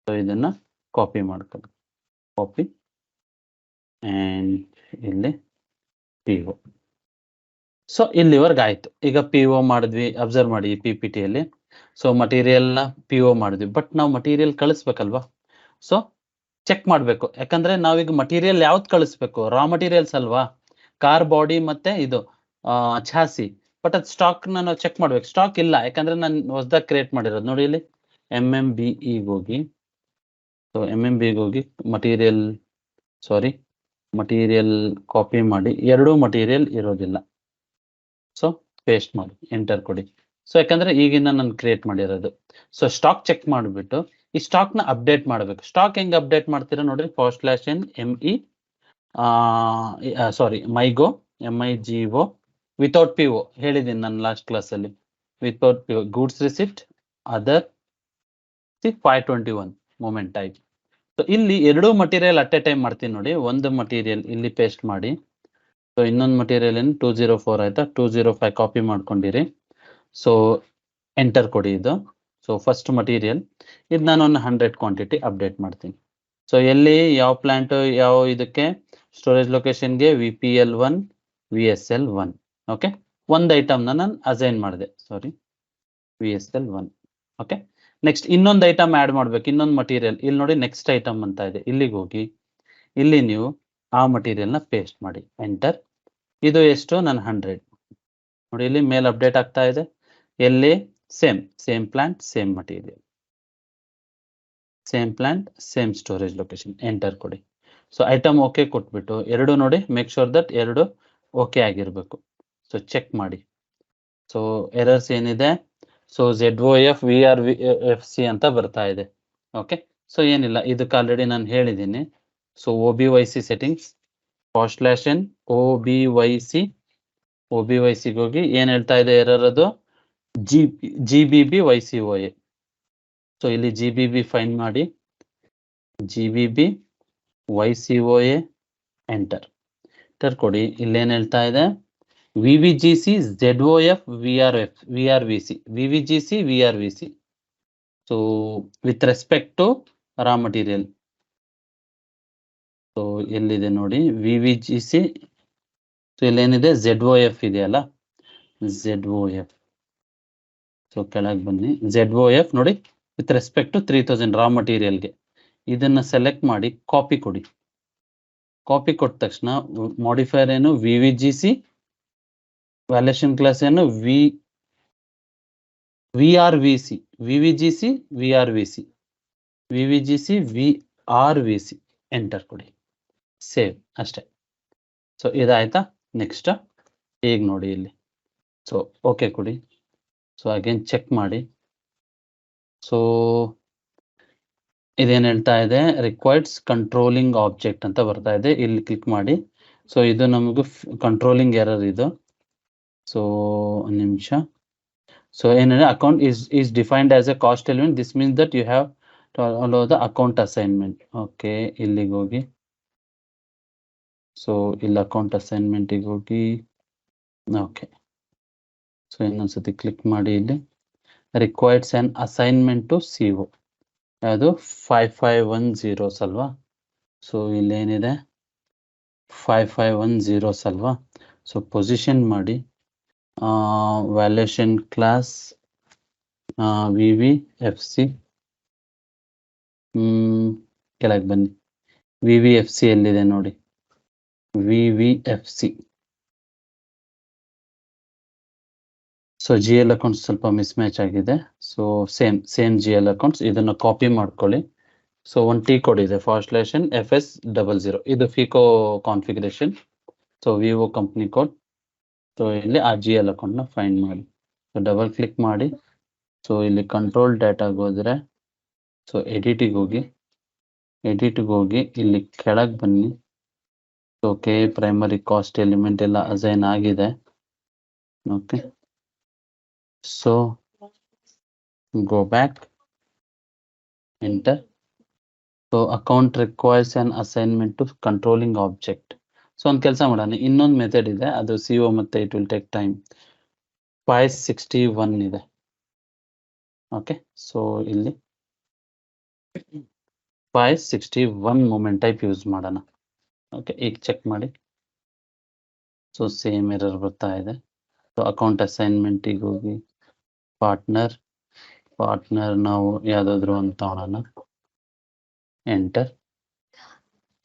So ಇದನ್ನ ಕಾಪಿ ಮಾಡ್ಕೊಳ್ಳಿ. ಕಾಪಿ ಅಂಡ್ ಇಲ್ಲಿ PO. ಸೊ ಇಲ್ಲಿವರೆಗೆ ಆಯ್ತು. ಈಗ PO ಮಾಡಿದ್ವಿ, ಅಬ್ಸರ್ವ್ ಮಾಡಿ PPTಯಲ್ಲಿ. ಸೊ ಮಟೀರಿಯಲ್ನ PO ಮಾಡಿದ್ವಿ, ಬಟ್ ನಾವು ಮಟೀರಿಯಲ್ ಕಳಿಸ್ಬೇಕಲ್ವಾ? ಸೊ ಚೆಕ್ ಮಾಡಬೇಕು, ಯಾಕಂದ್ರೆ ನಾವೀಗ ಮಟೀರಿಯಲ್ ಯಾವ್ದು ಕಳಿಸ್ಬೇಕು? ರಾ ಮಟೀರಿಯಲ್ಸ್ ಅಲ್ವಾ, ಕಾರ್ ಬಾಡಿ ಮತ್ತೆ ಇದು ಛಾಸಿ. ಬಟ್ ಅದು ಸ್ಟಾಕ್ ನಾನು ಚೆಕ್ ಮಾಡ್ಬೇಕು. ಸ್ಟಾಕ್ ಇಲ್ಲ, ಯಾಕಂದ್ರೆ ನಾನು ಹೊಸದಾಗಿ ಕ್ರಿಯೇಟ್ ಮಾಡಿರೋದು. ನೋಡಿ ಇಲ್ಲಿ MMBE ಹೋಗಿ, ಸೊ MMBE ಹೋಗಿ ಮಟೀರಿಯಲ್, ಸಾರಿ ಮಟೀರಿಯಲ್ ಕಾಪಿ ಮಾಡಿ, ಎರಡೂ ಮಟೀರಿಯಲ್ ಇರೋದಿಲ್ಲ. ಸೊ ಪೇಸ್ಟ್ ಮಾಡಿ, ಎಂಟರ್ ಕೊಡಿ. ಸೊ ಯಾಕಂದ್ರೆ ಈಗಿನ ನಾನು ಕ್ರಿಯೇಟ್ ಮಾಡಿರೋದು. ಸೊ ಸ್ಟಾಕ್ ಚೆಕ್ ಮಾಡಿಬಿಟ್ಟು ಈ ಸ್ಟಾಕ್ ನ ಅಪ್ಡೇಟ್ ಮಾಡಬೇಕು. ಸ್ಟಾಕ್ ಹೆಂಗ್ ಅಪ್ಡೇಟ್ ಮಾಡ್ತೀರಾ ನೋಡ್ರಿ, /ME sorry MIGO MIGO without PO ಹೇಳಿದ್ದೀನಿ ನಾನು ಲಾಸ್ಟ್ ಕ್ಲಾಸ್ ಅಲ್ಲಿ. Without PO goods receipt other 521 movement type. So ಇಲ್ಲಿ ಎರಡೂ ಮಟೀರಿಯಲ್ ಅಟ್ ಎ ಟೈಮ್ ಮಾಡ್ತೀನಿ ನೋಡಿ. ಒಂದು ಮಟೀರಿಯಲ್ ಇಲ್ಲಿ ಪೇಸ್ಟ್ ಮಾಡಿ, ಸೊ ಇನ್ನೊಂದು ಮಟೀರಿಯಲ್ ಏನು 204 ಆಯ್ತಾ, 205 ಕಾಪಿ ಮಾಡ್ಕೊಂಡಿರಿ. ಸೊ ಎಂಟರ್ ಕೊಡಿ ಇದು. ಸೊ ಫಸ್ಟ್ ಮಟೀರಿಯಲ್ ಇದು ನಾನು ಒಂದು 100 ಕ್ವಾಂಟಿಟಿ ಅಪ್ಡೇಟ್ ಮಾಡ್ತೀನಿ. ಸೊ ಎಲ್ಲಿ ಯಾವ ಪ್ಲಾಂಟ್ ಯಾವ ಇದಕ್ಕೆ ಸ್ಟೋರೇಜ್ ಲೊಕೇಶನ್ಗೆ VPL1 VSL1. ಓಕೆ, ಒಂದು ಐಟಮ್ನ ನಾನು ಅಸೈನ್ ಮಾಡಿದೆ, ಸಾರಿ VSL1. ಓಕೆ, ನೆಕ್ಸ್ಟ್ ಇನ್ನೊಂದು ಐಟಮ್ ಆ್ಯಡ್ ಮಾಡ್ಬೇಕು, ಇನ್ನೊಂದು ಮಟೀರಿಯಲ್. ಇಲ್ಲಿ ನೋಡಿ ನೆಕ್ಸ್ಟ್ ಐಟಮ್ ಅಂತ ಇದೆ, ಇಲ್ಲಿಗೆ ಹೋಗಿ ಇಲ್ಲಿ ನೀವು ಆ ಮಟೀರಿಯಲ್ನ ಪೇಸ್ಟ್ ಮಾಡಿ, ಎಂಟರ್. ಇದು ಎಷ್ಟು? ನಾನು 100. ನೋಡಿ ಇಲ್ಲಿ ಮೇಲ್ ಅಪ್ಡೇಟ್ ಆಗ್ತಾ ಇದೆ. ಎಲ್ಲಿ? Same plant same material, same plant same storage location. Enter ಕೊಡಿ. ಸೊ ಐಟಮ್ ಓಕೆ ಕೊಟ್ಬಿಟ್ಟು ಎರಡು ನೋಡಿ, ಮೇಕ್ ಶೋರ್ ದಟ್ ಎರಡು ಓಕೆ ಆಗಿರ್ಬೇಕು. ಸೊ ಚೆಕ್ ಮಾಡಿ. ಸೊ ಎರರ್ಸ್ ಏನಿದೆ? ಸೊ ZOF VRFC ಅಂತ ಬರ್ತಾ ಇದೆ. ಓಕೆ, ಸೊ ಏನಿಲ್ಲ, ಇದಕ್ಕೆ ಆಲ್ರೆಡಿ ನಾನು ಹೇಳಿದ್ದೀನಿ. So OBYC settings /N OBYC ಹೋಗಿ ಏನ್ ಹೇಳ್ತಾ ಇದೆ ಎರರ್? ಅದು GBB YCOA. ಸೊ ಇಲ್ಲಿ GBB ಫೈಂಡ್ ಮಾಡಿ, GBB YCOA ಎಂಟರ್ ಕೊಡಿ. ಇಲ್ಲೇನ್ ಹೇಳ್ತಾ ಇದೆ? VVGC ZOF VRVC VVGC VRVC. So with respect to raw material. So ಎಲ್ಲಿದೆ ನೋಡಿ VVGC. ಸೊ ಇಲ್ಲೇನಿದೆ? ZOF ಇದೆಯಲ್ಲ, ZOF. ಸೊ ಕೆಳಗೆ ಬನ್ನಿ, ZOF ನೋಡಿ, ವಿತ್ ರೆಸ್ಪೆಕ್ಟ್ ಟು 3000 ರಾ ಮಟೀರಿಯಲ್ಗೆ. ಇದನ್ನ ಸೆಲೆಕ್ಟ್ ಮಾಡಿ ಕಾಪಿ ಕೊಡಿ. ಕಾಪಿ ಕೊಟ್ಟ ತಕ್ಷಣ ಮಾಡಿಫೈರ್ ಏನು? VVGC, ವ್ಯಾಲ್ಯೂಯೇಷನ್ ಕ್ಲಾಸ್ ಏನು? VRVC VVGC VRVC VVGC VRVC. Enter ಕೊಡಿ, ಸೇವ್ ಅಷ್ಟೇ. ಸೊ ಇದಾಯ್ತಾ? ನೆಕ್ಸ್ಟ್ ಈಗ ನೋಡಿ ಇಲ್ಲಿ, ಸೊ ಓಕೆ ಕೊಡಿ. ಸೊ ಅಗೇನ್ ಚೆಕ್ ಮಾಡಿ. ಸೊ ಇದೇನ್ ಹೇಳ್ತಾ ಇದೆ? ರಿಕ್ವೈರ್ಡ್ಸ್ ಕಂಟ್ರೋಲಿಂಗ್ ಆಬ್ಜೆಕ್ಟ್ ಅಂತ ಬರ್ತಾ ಇದೆ, ಇಲ್ಲಿ ಕ್ಲಿಕ್ ಮಾಡಿ. ಸೊ ಇದು ನಮಗೂ ಕಂಟ್ರೋಲಿಂಗ್ ಎರರ್ ಇದು. ಸೊ ಒಂದು ನಿಮಿಷ. ಸೊ ಏನಿದೆ? Account is defined as a cost element. This means that you have to allow the account assignment. Okay, ಇಲ್ಲಿಗೆ ಹೋಗಿ. ಸೊ ಇಲ್ಲಿ ಅಕೌಂಟ್ ಅಸೈನ್ಮೆಂಟಿಗೆ ಹೋಗಿ. ಓಕೆ, ಸೊ ಇನ್ನೊಂದ್ಸತಿ ಕ್ಲಿಕ್ ಮಾಡಿ. ಇಲ್ಲಿ ರಿಕ್ವೈರ್ಡ್ಸ್ ಆನ್ ಅಸೈನ್ಮೆಂಟ್ ಟು CO ಯಾವುದು? 5510 ಅಲ್ವಾ? ಸೊ ಇಲ್ಲೇನಿದೆ? 5510 ಅಲ್ವಾ? ಸೊ ಪೊಸಿಷನ್ ಮಾಡಿ, ವ್ಯಾಲ್ಯೂಯೇಷನ್ ಕ್ಲಾಸ್ VVFC. ಕೆಳಗೆ ಬನ್ನಿ, VVFC ಎಲ್ಲಿದೆ ನೋಡಿ, VVFC. ಸೊ GL ಅಕೌಂಟ್ಸ್ ಸ್ವಲ್ಪ ಮಿಸ್ ಮ್ಯಾಚ್ ಆಗಿದೆ. ಸೊ ಸೇಮ್ GL ಅಕೌಂಟ್ಸ್, ಇದನ್ನ ಕಾಪಿ ಮಾಡ್ಕೊಳ್ಳಿ. ಸೊ ಒಂದು T ಕೋಡ್ ಇದೆ, /N FS00. ಇದು FICO configuration. So Vivo company code. So ಇಲ್ಲಿ ಆ GL ಅಕೌಂಟ್ನ ಫೈಂಡ್ ಮಾಡಿ. ಸೊ ಡಬಲ್ ಕ್ಲಿಕ್ ಮಾಡಿ. ಸೊ ಇಲ್ಲಿ ಕಂಟ್ರೋಲ್ ಡಾಟಾಗೆ ಹೋದ್ರೆ, ಸೊ ಎಡಿಟಿಗೆ ಹೋಗಿ. ಎಡಿಟ್ಗೆ ಹೋಗಿ ಇಲ್ಲಿ ಕೆಳಗೆ ಬನ್ನಿ. ಓಕೆ, ಪ್ರೈಮರಿ ಕಾಸ್ಟ್ ಎಲಿಮೆಂಟ್ ಎಲ್ಲ ಅಸೈನ್ ಆಗಿದೆ. Okay, so go back, enter. So account requires an assignment to controlling object. So ಒಂದು ಕೆಲಸ ಮಾಡೋಣ, ಇನ್ನೊಂದು ಮೆಥಡ್ ಇದೆ, ಅದು CO ಮತ್ತೆ ಇಟ್ ವಿಲ್ ಟೇಕ್ ಟೈಮ್. 561 ಇದೆ. ಓಕೆ, ಸೊ ಇಲ್ಲಿ 561 ಮೂಮೆಂಟ್ ಟೈಪ್ ಯೂಸ್ ಮಾಡೋಣ. ಓಕೆ, ಈಗ ಚೆಕ್ ಮಾಡಿ. ಸೊ ಸೇಮ್ ಎರರ್ ಬರ್ತಾ ಇದೆ. ಸೊ ಅಕೌಂಟ್ ಅಸೈನ್ಮೆಂಟಿಗೆ ಹೋಗಿ ಪಾರ್ಟ್ನರ್ ನಾವು ಯಾವುದಾದ್ರು ಒಂದು ತಗೊಳ್ಳೋಣ, ಎಂಟರ್.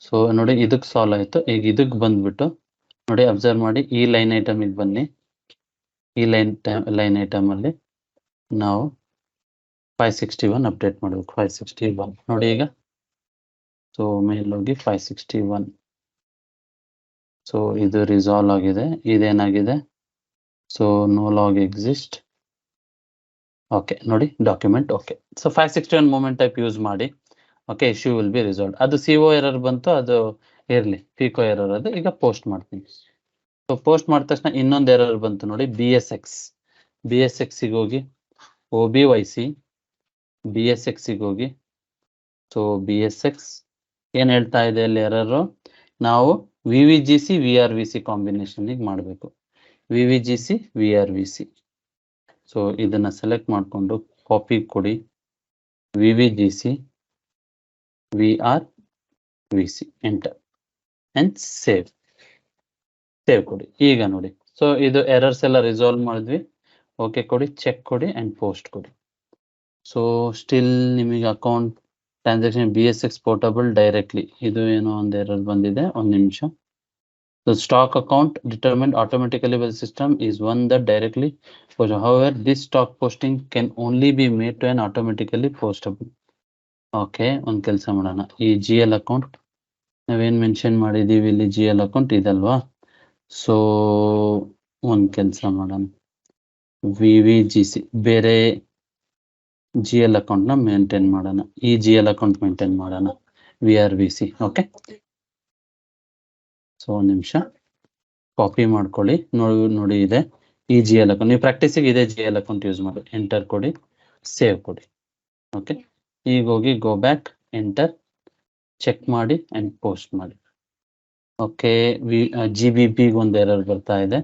ಸೊ ನೋಡಿ ಇದಕ್ಕೆ ಸಾಲ್ವ್ ಆಯಿತು. ಈಗ ಇದಕ್ಕೆ ಬಂದ್ಬಿಟ್ಟು ನೋಡಿ ಅಬ್ಸರ್ವ್ ಮಾಡಿ, ಈ ಲೈನ್ ಐಟಮಿಗೆ ಬನ್ನಿ. ಈ ಲೈನ್ ಐಟಮಲ್ಲಿ ನಾವು 561 ಅಪ್ಡೇಟ್ ಮಾಡಬೇಕು. 561 ನೋಡಿ ಈಗ. ಸೊ ಮೇಲೋಗಿ 561. ಸೊ ಇದು ರಿಸಾಲ್ವ್ ಆಗಿದೆ. ಇದೇನಾಗಿದೆ, so no log exist. Okay ನೋಡಿ document. Okay, so 561 movement type use ಮಾಡಿ. Okay, issue will be resolve. ಅದು CO ಎರರ್ ಬಂತು, ಅದು ಇರಲಿ, FICO ಎರರ್ ಅದು. ಈಗ ಪೋಸ್ಟ್ ಮಾಡ್ತೀನಿ. ಸೊ ಪೋಸ್ಟ್ ಮಾಡಿದ ತಕ್ಷಣ ಇನ್ನೊಂದು ಎರರ್ ಬಂತು ನೋಡಿ, BSXಗೆ ಹೋಗಿ OBYC BSXಗೆ ಹೋಗಿ. ಸೊ BSX ಏನು ಹೇಳ್ತಾ ಇದೆ ಅಲ್ಲಿ ಎರರು, ನಾವು VVGC VRVC ಕಾಂಬಿನೇಷನ್ಗೆ ಮಾಡಬೇಕು. VVGC VRVC. ಸೊ ಇದನ್ನ ಸೆಲೆಕ್ಟ್ ಮಾಡಿಕೊಂಡು ಕಾಪಿ ಕೊಡಿ, VVGC VRVC, enter and save ಕೊಡಿ. ಈಗ ನೋಡಿ, ಸೊ ಇದು ಎರರ್ಸ್ ಎಲ್ಲ ರಿಸಾಲ್ವ್ ಮಾಡಿದ್ವಿ. ಓಕೆ ಕೊಡಿ, ಚೆಕ್ ಕೊಡಿ ಅಂಡ್ ಪೋಸ್ಟ್ ಕೊಡಿ. ಸೊ ಸ್ಟಿಲ್ ನಿಮಗೆ account transaction BSX portable directly, ಇದು ಏನೋ ಒಂದು ಎರರ್ ಬಂದಿದೆ. ಒಂದು ನಿಮಿಷ. The stock account determined automatically by the system is one that directly posts. However, this stock posting can only be made to an automatically postable. Okay, ಒಂದು ಕೆಲಸ ಮಾಡೋಣ, ಈ GL ಅಕೌಂಟ್ ನಾವೇನು ಮೆನ್ಷನ್ ಮಾಡಿದ್ದೀವಿ ಇಲ್ಲಿ, GL ಅಕೌಂಟ್ ಇದಲ್ವಾ. ಸೊ ಒಂದು ಕೆಲಸ ಮಾಡೋಣ, VVGC ಬೇರೆ GL ಅಕೌಂಟ್ನ ಮೇಂಟೈನ್ ಮಾಡೋಣ. ಈ GL ಅಕೌಂಟ್ ಮೇಂಟೈನ್ ಮಾಡೋಣ, VRVC. ಓಕೆ, ಸೊ ಒಂದು ನಿಮಿಷ ಕಾಪಿ ಮಾಡ್ಕೊಳ್ಳಿ. ನೋಡಿ ಇದೆ ಈ GL ಅಕೌಂಟ್. ನೀವು ಪ್ರಾಕ್ಟೀಸಿಗೆ ಇದೇ GL ಅಕೌಂಟ್ ಯೂಸ್ ಮಾಡಿ. ಎಂಟರ್ ಕೊಡಿ, ಸೇವ್ ಕೊಡಿ. ಓಕೆ, ಈಗ ಹೋಗಿ ಗೋ ಬ್ಯಾಕ್, ಎಂಟರ್, ಚೆಕ್ ಮಾಡಿ ಅಂಡ್ ಪೋಸ್ಟ್ ಮಾಡಿ. ಓಕೆ, GBB ಒಂದು ಎರರ್ ಬರ್ತಾ ಇದೆ.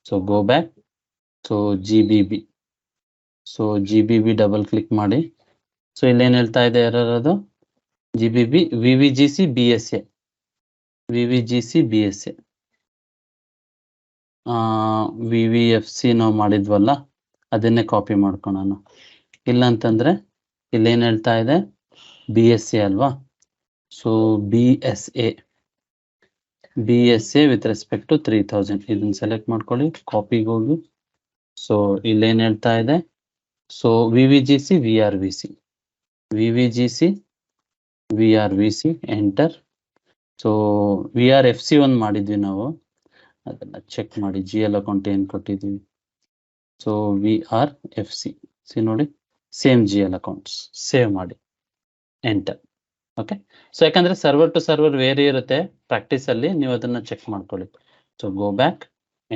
So go back, so GBB. So GBB double click ಮಾಡಿ. ಸೊ ಇಲ್ಲೇನು ಹೇಳ್ತಾ ಇದೆ ಎರರ್, ಅದು GBB VVGC BSA VVFC ನಾವು ಮಾಡಿದ್ವಲ್ಲ, ಅದನ್ನೇ ಕಾಪಿ ಮಾಡ್ಕೊಳ್ಳೋಣ. ಇಲ್ಲ ಅಂತಂದ್ರೆ ಇಲ್ಲೇನು ಹೇಳ್ತಾ ಇದೆ, BSA ಅಲ್ವಾ. So BSA with respect to 3000 ಇದನ್ನ ಸೆಲೆಕ್ಟ್ ಮಾಡ್ಕೊಳ್ಳಿ, ಕಾಪಿಗೆ ಹೋಗಿ. ಸೊ ಇಲ್ಲೇನು ಹೇಳ್ತಾ ಇದೆ, so VVGC VRVC, enter. So VRFC ಒಂದು ಮಾಡಿದ್ವಿ ನಾವು, ಅದನ್ನ ಚೆಕ್ ಮಾಡಿ. GL ಅಕೌಂಟ್ ಏನು ಕೊಟ್ಟಿದ್ದೀವಿ, ಸೊ VRFC. ನೋಡಿ ಸೇಮ್ GL ಅಕೌಂಟ್ಸ್, ಸೇವ್ ಮಾಡಿ, ಎಂಟರ್. ಓಕೆ, ಸೊ ಯಾಕಂದ್ರೆ ಸರ್ವರ್ ಟು ಸರ್ವರ್ ವೇರಿ ಇರುತ್ತೆ ಪ್ರಾಕ್ಟೀಸ್ ಅಲ್ಲಿ, ನೀವು ಅದನ್ನ ಚೆಕ್ ಮಾಡ್ಕೊಳ್ಳಿ. So go back,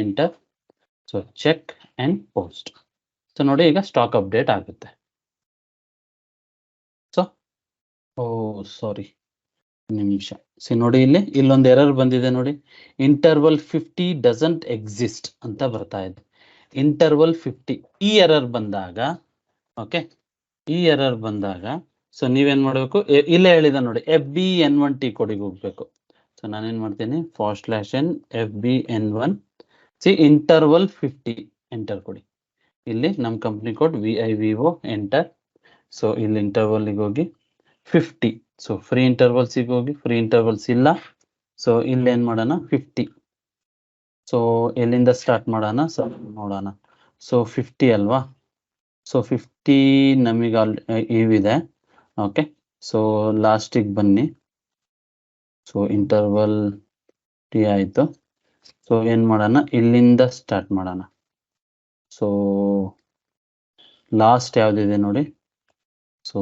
enter, so check and post. So ನೋಡಿ ಈಗ ಸ್ಟಾಕ್ ಅಪ್ಡೇಟ್ ಆಗುತ್ತೆ. ಸೊ ಸಾರಿ ನಿಮಿಷ. ನೋಡಿ ಇಲ್ಲೊಂದು ಎರರ್ ಬಂದಿದೆ ನೋಡಿ, interval 50 ಡಸಂಟ್ ಎಕ್ಸಿಸ್ಟ್ ಅಂತ ಬರ್ತಾ ಇದೆ. interval 50 ಈ ಎರರ್ ಬಂದಾಗ, ಓಕೆ, ಈ ಎರರ್ ಬಂದಾಗ ಸೊ ನೀವೇನ್ ಮಾಡಬೇಕು, ಇಲ್ಲೇ ಹೇಳಿದ ನೋಡಿ FBN1T ಕೋಡಿಗೆ ಹೋಗ್ಬೇಕು. ಸೊ ನಾನೇನ್ ಮಾಡ್ತೀನಿ, /n FBN1 interval 50 ಎಂಟರ್ ಕೊಡಿ. ಇಲ್ಲಿ ನಮ್ಮ company code VIVO, enter. So ಇಲ್ಲಿ ಇಂಟರ್ವಲ್ಗೆ ಹೋಗಿ 50. ಸೊ ಫ್ರೀ ಇಂಟರ್ವಲ್ಸಿಗೆ ಹೋಗಿ, ಫ್ರೀ ಇಂಟರ್ವಲ್ಸ್ ಇಲ್ಲ. ಸೊ ಇಲ್ಲಿ ಏನ್ ಮಾಡೋಣ, 50. ಸೊ ಎಲ್ಲಿಂದ ಸ್ಟಾರ್ಟ್ ಮಾಡೋಣ, ಸೊ ನೋಡೋಣ. ಸೊ 50 ಅಲ್ವಾ. ಸೊ 50 ನಮಗೆ ಇವಿದೆ. ಓಕೆ, ಸೊ ಲಾಸ್ಟಿಗೆ ಬನ್ನಿ. ಸೊ ಇಂಟರ್ವಲ್ T ಆಯಿತು. ಸೊ ಏನು ಮಾಡೋಣ, ಇಲ್ಲಿಂದ ಸ್ಟಾರ್ಟ್ ಮಾಡೋಣ. ಸೊ ಲಾಸ್ಟ್ ಯಾವುದಿದೆ ನೋಡಿ, ಸೊ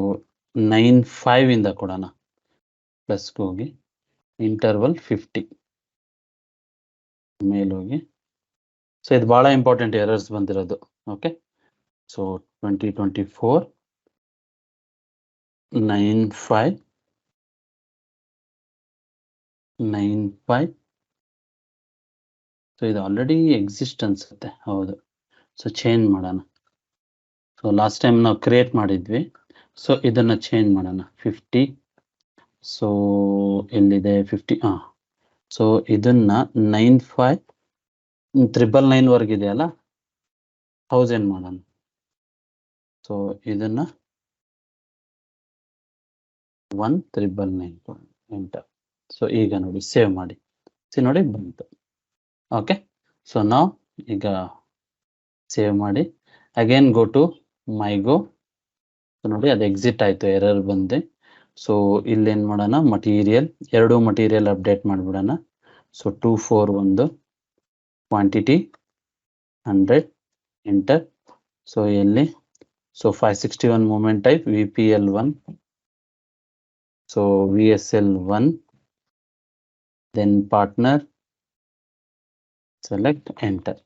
95 ಇಂದ ಕೊಡೋಣ. ಪ್ಲಸ್ಗೆ ಹೋಗಿ ಇಂಟರ್ವಲ್ 50 ಮೇಲೆ ಹೋಗಿ. ಸೊ ಇದು ಬಹಳ ಇಂಪಾರ್ಟೆಂಟ್ ಎರರ್ಸ್ ಬಂದಿರೋದು. ಓಕೆ, ಸೊ 2024 95 ಸೊ ಇದು ಆಲ್ರೆಡಿ ಎಕ್ಸಿಸ್ಟ್ ಅನ್ಸುತ್ತೆ. ಹೌದು, ಸೊ ಚೇಂಜ್ ಮಾಡೋಣ. ಸೊ ಲಾಸ್ಟ್ ಟೈಮ್ ನಾವು ಕ್ರಿಯೇಟ್ ಮಾಡಿದ್ವಿ, ಸೊ ಇದನ್ನ ಚೇಂಜ್ ಮಾಡೋಣ. 50, ಸೊ ಎಲ್ಲಿದೆ 50? ಸೊ ಇದನ್ನ 95,999 ವರ್ಗಿದೆಯಲ್ಲ, 1000 ಮಾಡೋಣ. ಸೊ ಇದನ್ನ 1999 ಎಂಟರ್. ಸೊ ಈಗ ನೋಡಿ ಸೇವ್ ಮಾಡಿ, ನೋಡಿ ಬಂತು. ಓಕೆ, ಸೊ ನಾವು ಈಗ ಸೇವ್ ಮಾಡಿ ಅಗೇನ್ ಗೋ ಟು ಮೈಗೋ. ನೋಡಿ ಅದು ಎಕ್ಸಿಟ್ ಆಯ್ತು, ಎರರ್ ಬಂದೆ. ಸೊ ಇಲ್ಲೇನ್ ಮಾಡೋಣ, ಮಟೀರಿಯಲ್, ಎರಡು ಮಟೀರಿಯಲ್ ಅಪ್ಡೇಟ್ ಮಾಡ್ಬಿಡೋಣ. So 241 quantity 100 enter. ಸೊ ಎಲ್ಲಿ, so 561 movement type VPL1, so VSL1, then partner, select enter.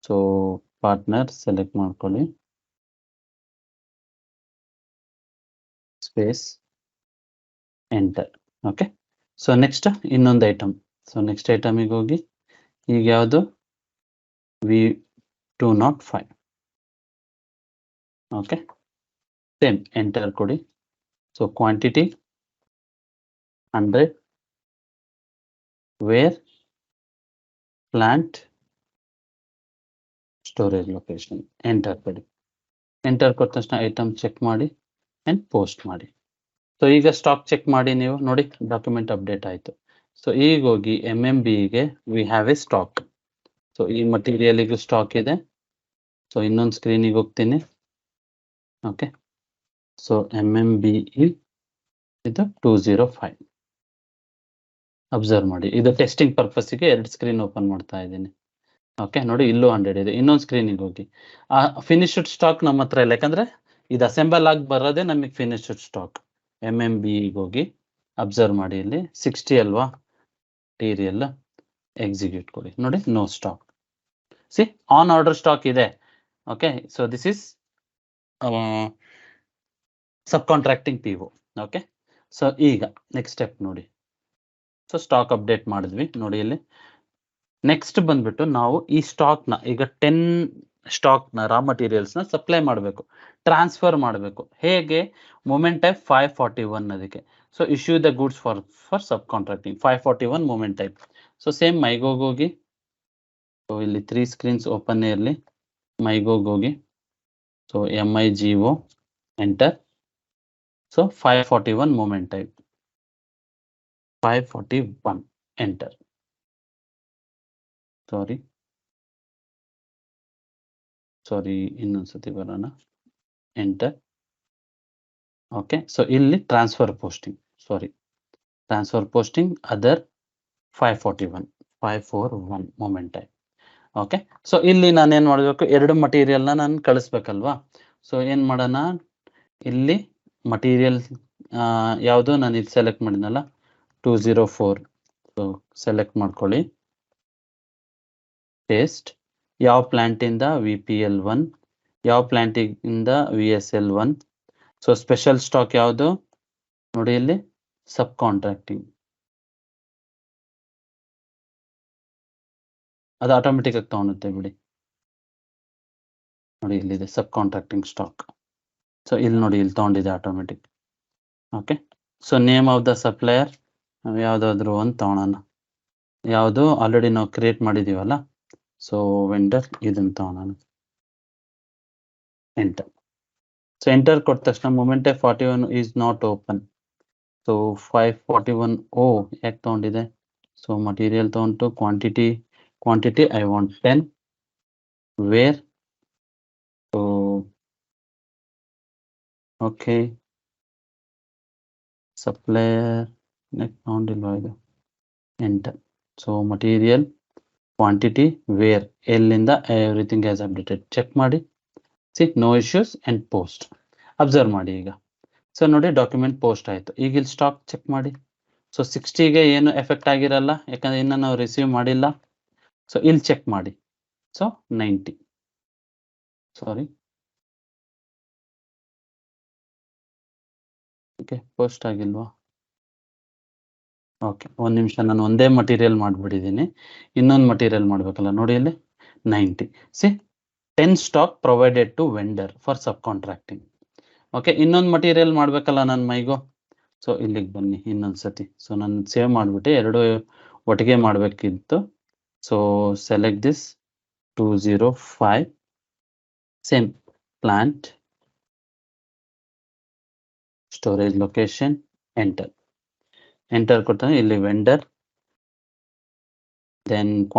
So partner select ಮಾಡ್ಕೊಳ್ಳಿ, space enter. Okay, so next ಇನ್ನೊಂದು ಐಟಮ್. ಸೊ ನೆಕ್ಸ್ಟ್ ಐಟಮಿಗೆ ಹೋಗಿ, ಈಗ ಯಾವುದು V205. ಓಕೆ, ಸೇಮ್ ಎಂಟರ್ ಕೊಡಿ. So quantity 100, where, plant, storage location, enter ಕೊಡಿ. Enter ಕೊಟ್ಟ ತಕ್ಷಣ ಐಟಮ್ ಚೆಕ್ ಮಾಡಿ ಅಂಡ್ ಪೋಸ್ಟ್ ಮಾಡಿ. ಸೊ ಈಗ ಸ್ಟಾಕ್ ಚೆಕ್ ಮಾಡಿ ನೀವು ನೋಡಿ, ಡಾಕ್ಯುಮೆಂಟ್ ಅಪ್ಡೇಟ್ ಆಯ್ತು. ಸೊ ಈಗ ಹೋಗಿ MMBಗೆ we have a stock. So ಈ ಮಟೀರಿಯಲಿಗೂ ಸ್ಟಾಕ್ ಇದೆ. ಸೊ ಇನ್ನೊಂದು ಸ್ಕ್ರೀನಿಗೆ ಹೋಗ್ತೀನಿ. ಓಕೆ, ಸೊ MMBE ಇದು 205. ಅಬ್ಸರ್ವ್ ಮಾಡಿ, ಇದು ಟೆಸ್ಟಿಂಗ್ ಪರ್ಪಸ್ಗೆ 2 ಸ್ಕ್ರೀನ್ ಓಪನ್ ಮಾಡ್ತಾ ಇದ್ದೀನಿ. ಓಕೆ, ನೋಡಿ ಇಲ್ಲೂ 100 ಇದೆ. ಇನ್ನೊಂದು ಸ್ಕ್ರೀನಿಗೆ ಹೋಗಿ, ಫಿನಿಶ್ಡ್ ಸ್ಟಾಕ್ ನಮ್ಮ ಹತ್ರ ಇಲ್ಲ, ಯಾಕಂದ್ರೆ ಇದು ಅಸೆಂಬಲ್ ಆಗಿ ಬರೋದೇ ನಮಗೆ ಫಿನಿಶ್ಡ್ ಸ್ಟಾಕ್. MMBಗೆ ಹೋಗಿ ಅಬ್ಸರ್ವ್ ಮಾಡಿ, ಇಲ್ಲಿ 60 ಅಲ್ವಾ ಮಟೀರಿಯಲ್, ಎಕ್ಸಿಕ್ಯೂಟ್ ಕೊಡಿ. ನೋಡಿ no stock, see on order stock ಇದೆ. Okay, so this is subcontracting PO. Okay, so ಈಗ ನೆಕ್ಸ್ಟ್ ಸ್ಟೆಪ್ ನೋಡಿ. ಸೊ ಸ್ಟಾಕ್ ಅಪ್ಡೇಟ್ ಮಾಡಿದ್ವಿ ನೋಡಿ ಇಲ್ಲಿ. ನೆಕ್ಸ್ಟ್ ಬಂದ್ಬಿಟ್ಟು ನಾವು ಈ ಸ್ಟಾಕ್ನ ಈಗ 10 ಸ್ಟಾಕ್ನ ರಾ ಮಟೀರಿಯಲ್ಸ್ನ ಸಪ್ಲೈ ಮಾಡಬೇಕು, ಟ್ರಾನ್ಸ್ಫರ್ ಮಾಡಬೇಕು. ಹೇಗೆ, ಮೂಮೆಂಟ್ ಟೈಪ್ 541 ಅದಕ್ಕೆ. So issue the goods for subcontracting 541 movement type. So same ಮೈಗೋಗೆ ಹೋಗಿ, ಸೊ ಇಲ್ಲಿ 3 ಸ್ಕ್ರೀನ್ಸ್ ಓಪನ್ ಇರಲಿ. ಮೈಗೋಗೆ ಹೋಗಿ, so MIGO enter. So 541 movement type 541 enter. Sorry ಇನ್ನೊಂದ್ಸತಿ ಬರೋಣ, ಎಂಟರ್. ಓಕೆ, ಸೊ ಇಲ್ಲಿ transfer posting other 541 movement type. Okay, so ಇಲ್ಲಿ ನಾನೇನ್ ಮಾಡಬೇಕು, 2 ಮಟೀರಿಯಲ್ನ ನಾನು ಕಳಿಸ್ಬೇಕಲ್ವಾ. ಸೊ ಏನ್ ಮಾಡೋಣ, ಇಲ್ಲಿ ಮಟೀರಿಯಲ್ ಯಾವುದು ನಾನು ಇದು ಸೆಲೆಕ್ಟ್ ಮಾಡಿದ್ನಲ್ಲ 204. ಸೊ ಸೆಲೆಕ್ಟ್ ಮಾಡ್ಕೊಳ್ಳಿ, ಪೇಸ್ಟ್. ಯಾವ ಪ್ಲಾಂಟ್ ಇಂದ VPL1, ಯಾವ ಪ್ಲಾಂಟಿಂದ VSL1. ಸೊ ಸ್ಪೆಷಲ್ ಸ್ಟಾಕ್ ಯಾವುದು ನೋಡಿ, ಇಲ್ಲಿ ಸಬ್ ಕಾಂಟ್ರಾಕ್ಟಿಂಗ್, ಅದು ಆಟೋಮೆಟಿಕ್ ಆಗಿ ತಗೊಳುತ್ತೆ ಬಿಡಿ. ನೋಡಿ ಇಲ್ಲಿದೆ ಸಬ್ ಕಾಂಟ್ರಾಕ್ಟಿಂಗ್ ಸ್ಟಾಕ್. ಸೊ ಇಲ್ಲಿ ನೋಡಿ, ಇಲ್ಲಿ ತಗೊಂಡಿದೆ automatic. Okay, so name of the supplier ಯಾವುದಾದ್ರೂ ಒಂದು ತಗೊಳ್ಳೋಣ. ಯಾವುದು ಆಲ್ರೆಡಿ ನಾವು ಕ್ರಿಯೇಟ್ ಮಾಡಿದೀವಲ್ಲ, ಸೊ ವೆಂಡರ್ ಇದನ್ನ ತಗೊಳ್ಳೋಣ. ಎಂಟರ್. ಸೊ ಎಂಟರ್ ಕೊಟ್ಟ ತಕ್ಷಣ movement 41 is not open. So 541 ಯಾಕೆ ತಗೊಂಡಿದೆ. ಸೊ ಮಟೀರಿಯಲ್ ತಗೊಂಡು quantity I want 10, where. So okay, supplier next ತಗೊಂಡಿಲ್ವಾ ಇದು, enter. So material, quantity, where, ಎಲ್ಲಿಂದ ಎವ್ರಿಥಿಂಗ್ ಹ್ಯಾಸ್ ಅಪ್ಡೇಟೆಡ್. ಚೆಕ್ ಮಾಡಿ, see no issues and post. Observe ಮಾಡಿ, ಈಗ ಸೊ ನೋಡಿ ಡಾಕ್ಯುಮೆಂಟ್ ಪೋಸ್ಟ್ ಆಯ್ತು. ಈಗ ಇಲ್ಲಿ ಸ್ಟಾಕ್ ಚೆಕ್ ಮಾಡಿ. ಸೊ 60ಗೆ ಏನು ಎಫೆಕ್ಟ್ ಆಗಿರಲ್ಲ, ಯಾಕಂದ್ರೆ ಇನ್ನು ನಾವು ರಿಸೀವ್ ಮಾಡಿಲ್ಲ. ಸೊ ಇಲ್ಲಿ ಚೆಕ್ ಮಾಡಿ. ಸೊ 90, ಸಾರಿ, ಓಕೆ, ಪೋಸ್ಟ್ ಆಗಿಲ್ವಾ? ಓಕೆ, ಒಂದು ನಿಮಿಷ, ನಾನು ಒಂದೇ ಮಟೀರಿಯಲ್ ಮಾಡಿಬಿಟ್ಟಿದ್ದೀನಿ, ಇನ್ನೊಂದು ಮಟೀರಿಯಲ್ ಮಾಡಬೇಕಲ್ಲ. ನೋಡಿ ಇಲ್ಲಿ 90. C 10 stock provided to vendor for subcontracting. Okay, ಇನ್ನೊಂದು ಮಟೀರಿಯಲ್ ಮಾಡಬೇಕಲ್ಲ ನನ್ನ ಮೈಗೋ. ಸೊ ಇಲ್ಲಿಗೆ ಬನ್ನಿ ಇನ್ನೊಂದ್ಸತಿ. ಸೊ ನಾನು ಸೇವ್ ಮಾಡಿಬಿಟ್ಟೆ, ಎರಡು ಒಟ್ಟಿಗೆ ಮಾಡಬೇಕಿತ್ತು. So select this 205, same plant, storage location, enter ಕೊಡ್ತಾನೆ. ಇಲ್ಲಿ vendor, then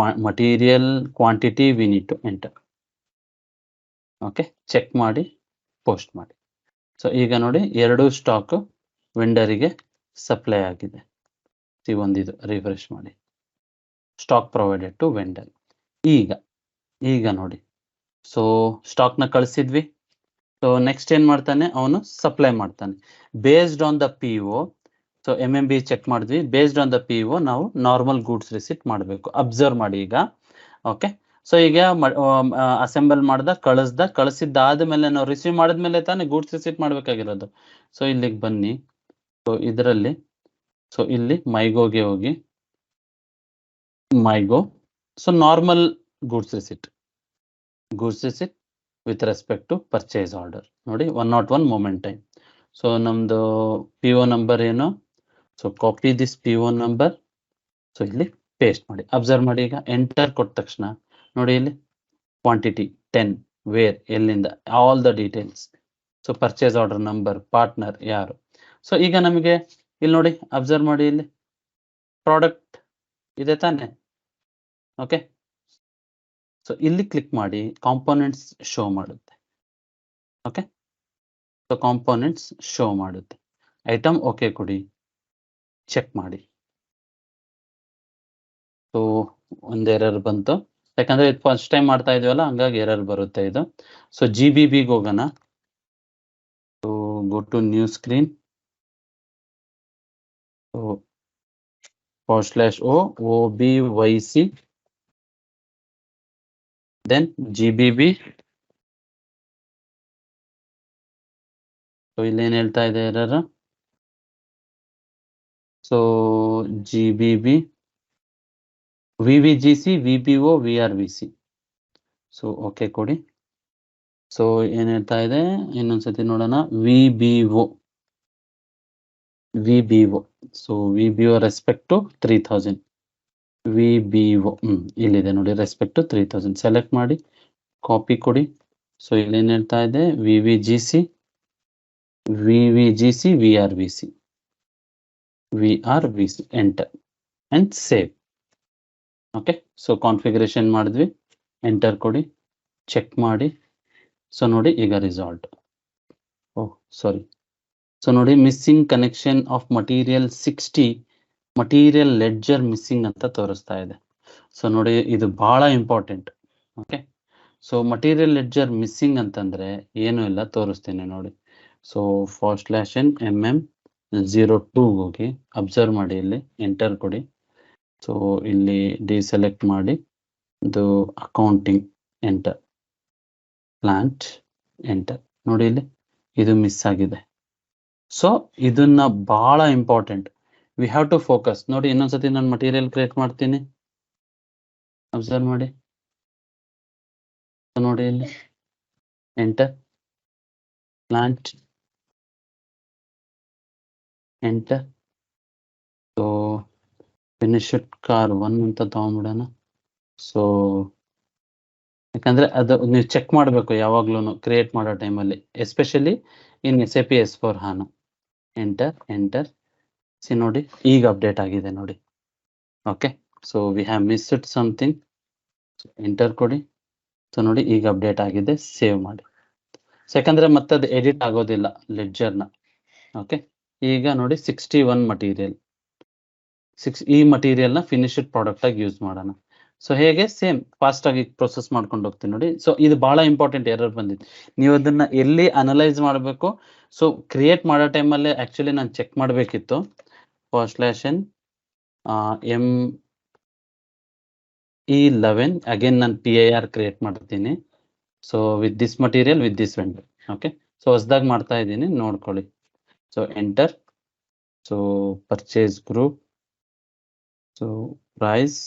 material quantity we need to enter. Okay, check ಮಾಡಿ ಪೋಸ್ಟ್ ಮಾಡಿ. ಸೊ ಈಗ ನೋಡಿ ಎರಡು ಸ್ಟಾಕ್ ವೆಂಡರಿಗೆ ಸಪ್ಲೈ ಆಗಿದೆ. ಒಂದಿದು ರಿಫ್ರೆಶ್ ಮಾಡಿ, ಸ್ಟಾಕ್ ಪ್ರೊವೈಡೆಡ್ ಟು ವೆಂಡರ್. ಈಗ ನೋಡಿ, ಸೊ ಸ್ಟಾಕ್ನ ಕಳಿಸಿದ್ವಿ. ಸೊ ನೆಕ್ಸ್ಟ್ ಏನ್ ಮಾಡ್ತಾನೆ ಅವನು, ಸಪ್ಲೈ ಮಾಡ್ತಾನೆ based on the PO. So MMB check ಮಾಡಿದ್ವಿ, ಬೇಸ್ಡ್ ಆನ್ ದ PO ನಾವು ನಾರ್ಮಲ್ ಗೂಡ್ಸ್ ರಿಸಿಟ್ ಮಾಡಬೇಕು. ಅಬ್ಸರ್ವ್ ಮಾಡಿ ಈಗ. ಓಕೆ, ಸೊ ಈಗ ಅಸೆಂಬಲ್ ಕಳಿಸಿದ್ದಾದ್ಮೇಲೆ ನಾವು ರಿಸೀವ್ ಮಾಡಿದ್ಮೇಲೆ ತಾನೇ ಗೂಡ್ಸ್ ರಿಸಿಟ್ ಮಾಡ್ಬೇಕಾಗಿರೋದು. ಸೊ ಇಲ್ಲಿಗೆ ಬನ್ನಿ. ಸೊ ಇದರಲ್ಲಿ, ಸೊ ಇಲ್ಲಿ ಮೈಗೋಗೆ ಹೋಗಿ, MIGO, so normal goods receipt with respect to purchase order. ನೋಡಿ 101 ಮೂಮೆಂಟ್ ಟೈಮ್. ಸೊ ನಮ್ದು PO ನಂಬರ್ ಏನು? So copy this PO number. So ಇಲ್ಲಿ ಪೇಸ್ಟ್ ಮಾಡಿ. ಅಬ್ಸರ್ವ್ ಮಾಡಿ ಈಗ ಎಂಟರ್ ಕೊಟ್ಟ ತಕ್ಷಣ ನೋಡಿ ಇಲ್ಲಿ ಕ್ವಾಂಟಿಟಿ 10, ವೇರ್, ಎಲ್ಲಿಂದ, all the details. So purchase order number, partner ಯಾರು. ಸೊ ಈಗ ನಮಗೆ ಇಲ್ಲಿ ನೋಡಿ, ಅಬ್ಸರ್ವ್ ಮಾಡಿ, ಇಲ್ಲಿ ಪ್ರಾಡಕ್ಟ್ ಇದೆ ತಾನೆ. ಓಕೆ, ಸೊ ಇಲ್ಲಿ ಕ್ಲಿಕ್ ಮಾಡಿ, ಕಾಂಪೋನೆಂಟ್ಸ್ ಶೋ ಮಾಡುತ್ತೆ. ಓಕೆ, ಸೊ ಕಾಂಪೋನೆಂಟ್ಸ್ ಶೋ ಮಾಡುತ್ತೆ. ಐಟಮ್ ಓಕೆ ಕೊಡಿ, ಚೆಕ್ ಮಾಡಿ. ಸೊ ಒಂದು ಎರರ್ ಬಂತು, ಯಾಕಂದ್ರೆ ಇದು ಫಸ್ಟ್ ಟೈಮ್ ಮಾಡ್ತಾ ಇದೀವಲ್ಲ, ಹಂಗಾಗಿ ಎರರ್ ಬರುತ್ತೆ ಇದು. ಸೊ GBBಗೆ ಹೋಗೋಣ. So go to new screen. So /O OBYC, then GBB. So ಇಲ್ಲೇನು ಹೇಳ್ತಾ ಇದೆ error? So GBB, VVGC, VBO, VRVC. So okay ಕೊಡಿ. ಸೊ ಏನ್ ಹೇಳ್ತಾ ಇದೆ ಇನ್ನೊಂದ್ಸತಿ ನೋಡೋಣ. VBO. So VBO respect to 3000. VBO ಇಲ್ಲಿದೆ ನೋಡಿ, ರೆಸ್ಪೆಕ್ಟ್ ಟು 3000. ಸೆಲೆಕ್ಟ್ ಮಾಡಿ, ಕಾಪಿ ಕೊಡಿ. ಸೊ ಇಲ್ಲೇನ್ ಹೇಳ್ತಾ ಇದೆ VVGC, VRVC, enter and save. Okay, so configuration ಮಾಡಿದ್ವಿ, ಎಂಟರ್ ಕೊಡಿ, ಚೆಕ್ ಮಾಡಿ. ಸೊ ನೋಡಿ ಈಗ ರಿಸಾಲ್ಟ್. ಸಾರಿ. ಸೊ ನೋಡಿ, missing connection of material 60, material ledger missing ಅಂತ ತೋರಿಸ್ತಾ ಇದೆ. ಸೊ ನೋಡಿ, ಇದು ಬಹಳ important. Okay, so material ledger missing ಅಂತಂದ್ರೆ ಏನು ಇಲ್ಲ, ತೋರಿಸ್ತೀನಿ ನೋಡಿ. ಸೊ /MM02 ಹೋಗಿ ಅಬ್ಸರ್ವ್ ಮಾಡಿ, ಇಲ್ಲಿ ಎಂಟರ್ ಕೊಡಿ. ಸೊ ಇಲ್ಲಿ ಡಿಸೆಲೆಕ್ಟ್ ಮಾಡಿ, ಇದು ಅಕೌಂಟಿಂಗ್, ಎಂಟರ್, ಪ್ಲಾಂಟ್, ಎಂಟರ್. ನೋಡಿ ಇಲ್ಲಿ ಇದು ಮಿಸ್ ಆಗಿದೆ. ಸೊ ಇದನ್ನ ಬಹಳ important, we have to focus. ನೋಡಿ ಇನ್ನೊಂದ್ಸತಿ ನಾನು ಮಟೀರಿಯಲ್ ಕ್ರಿಯೇಟ್ ಮಾಡ್ತೀನಿ, ಅಬ್ಸರ್ವ್ ಮಾಡಿ. ನೋಡಿ ಇಲ್ಲಿ enter, plant, enter. So finished car 1 ಅಂತ ತಗೊಂಡ್ಬಿಡೋಣ. ಸೊ ಯಾಕಂದ್ರೆ ಅದು ನೀವು ಚೆಕ್ ಮಾಡಬೇಕು ಯಾವಾಗ್ಲೂ ಕ್ರಿಯೇಟ್ ಮಾಡೋ ಟೈಮಲ್ಲಿ, especially in SAP S/4HANA. Enter. C ನೋಡಿ ಈಗ ಅಪ್ಡೇಟ್ ಆಗಿದೆ ನೋಡಿ. Okay, so we have missed something. Enter ಕೊಡಿ. ಸೊ ನೋಡಿ ಈಗ ಅಪ್ಡೇಟ್ ಆಗಿದೆ, ಸೇವ್ ಮಾಡಿ. ಯಾಕಂದ್ರೆ ಮತ್ತೆ ಅದು ಎಡಿಟ್ ಆಗೋದಿಲ್ಲ ಲೆಡ್ಜರ್ನ. ಓಕೆ, ಈಗ ನೋಡಿ 61 ಮಟೀರಿಯಲ್, ಈ ಮಟೀರಿಯಲ್ನ ಫಿನಿಶ್ಡ್ ಪ್ರಾಡಕ್ಟ್ ಆಗಿ ಯೂಸ್ ಮಾಡೋಣ. ಸೊ ಹೇಗೆ ಸೇಮ್ ಫಾಸ್ಟ್ ಆಗಿ ಪ್ರೊಸೆಸ್ ಮಾಡ್ಕೊಂಡು ಹೋಗ್ತೀನಿ ನೋಡಿ. ಸೊ ಇದು ಬಹಳ ಇಂಪಾರ್ಟೆಂಟ್ ಎರರ್ ಬಂದಿತ್ತು. ನೀವು ಅದನ್ನ ಎಲ್ಲಿ ಅನಲೈಸ್ ಮಾಡಬೇಕು. ಸೊ ಕ್ರಿಯೇಟ್ ಮಾಡೋ ಟೈಮಲ್ಲಿ ಆಕ್ಚುಲಿ ನಾನು ಚೆಕ್ ಮಾಡಬೇಕಿತ್ತು. /n ME11 ಅಗೇನ್ ನಾನು PIR ಕ್ರಿಯೇಟ್ ಮಾಡ್ತೀನಿ. So with this material with this vendor. Okay, so ಹೊಸದಾಗಿ ಮಾಡ್ತಾ ಇದ್ದೀನಿ, ನೋಡ್ಕೊಳ್ಳಿ. So enter, so purchase group, so price,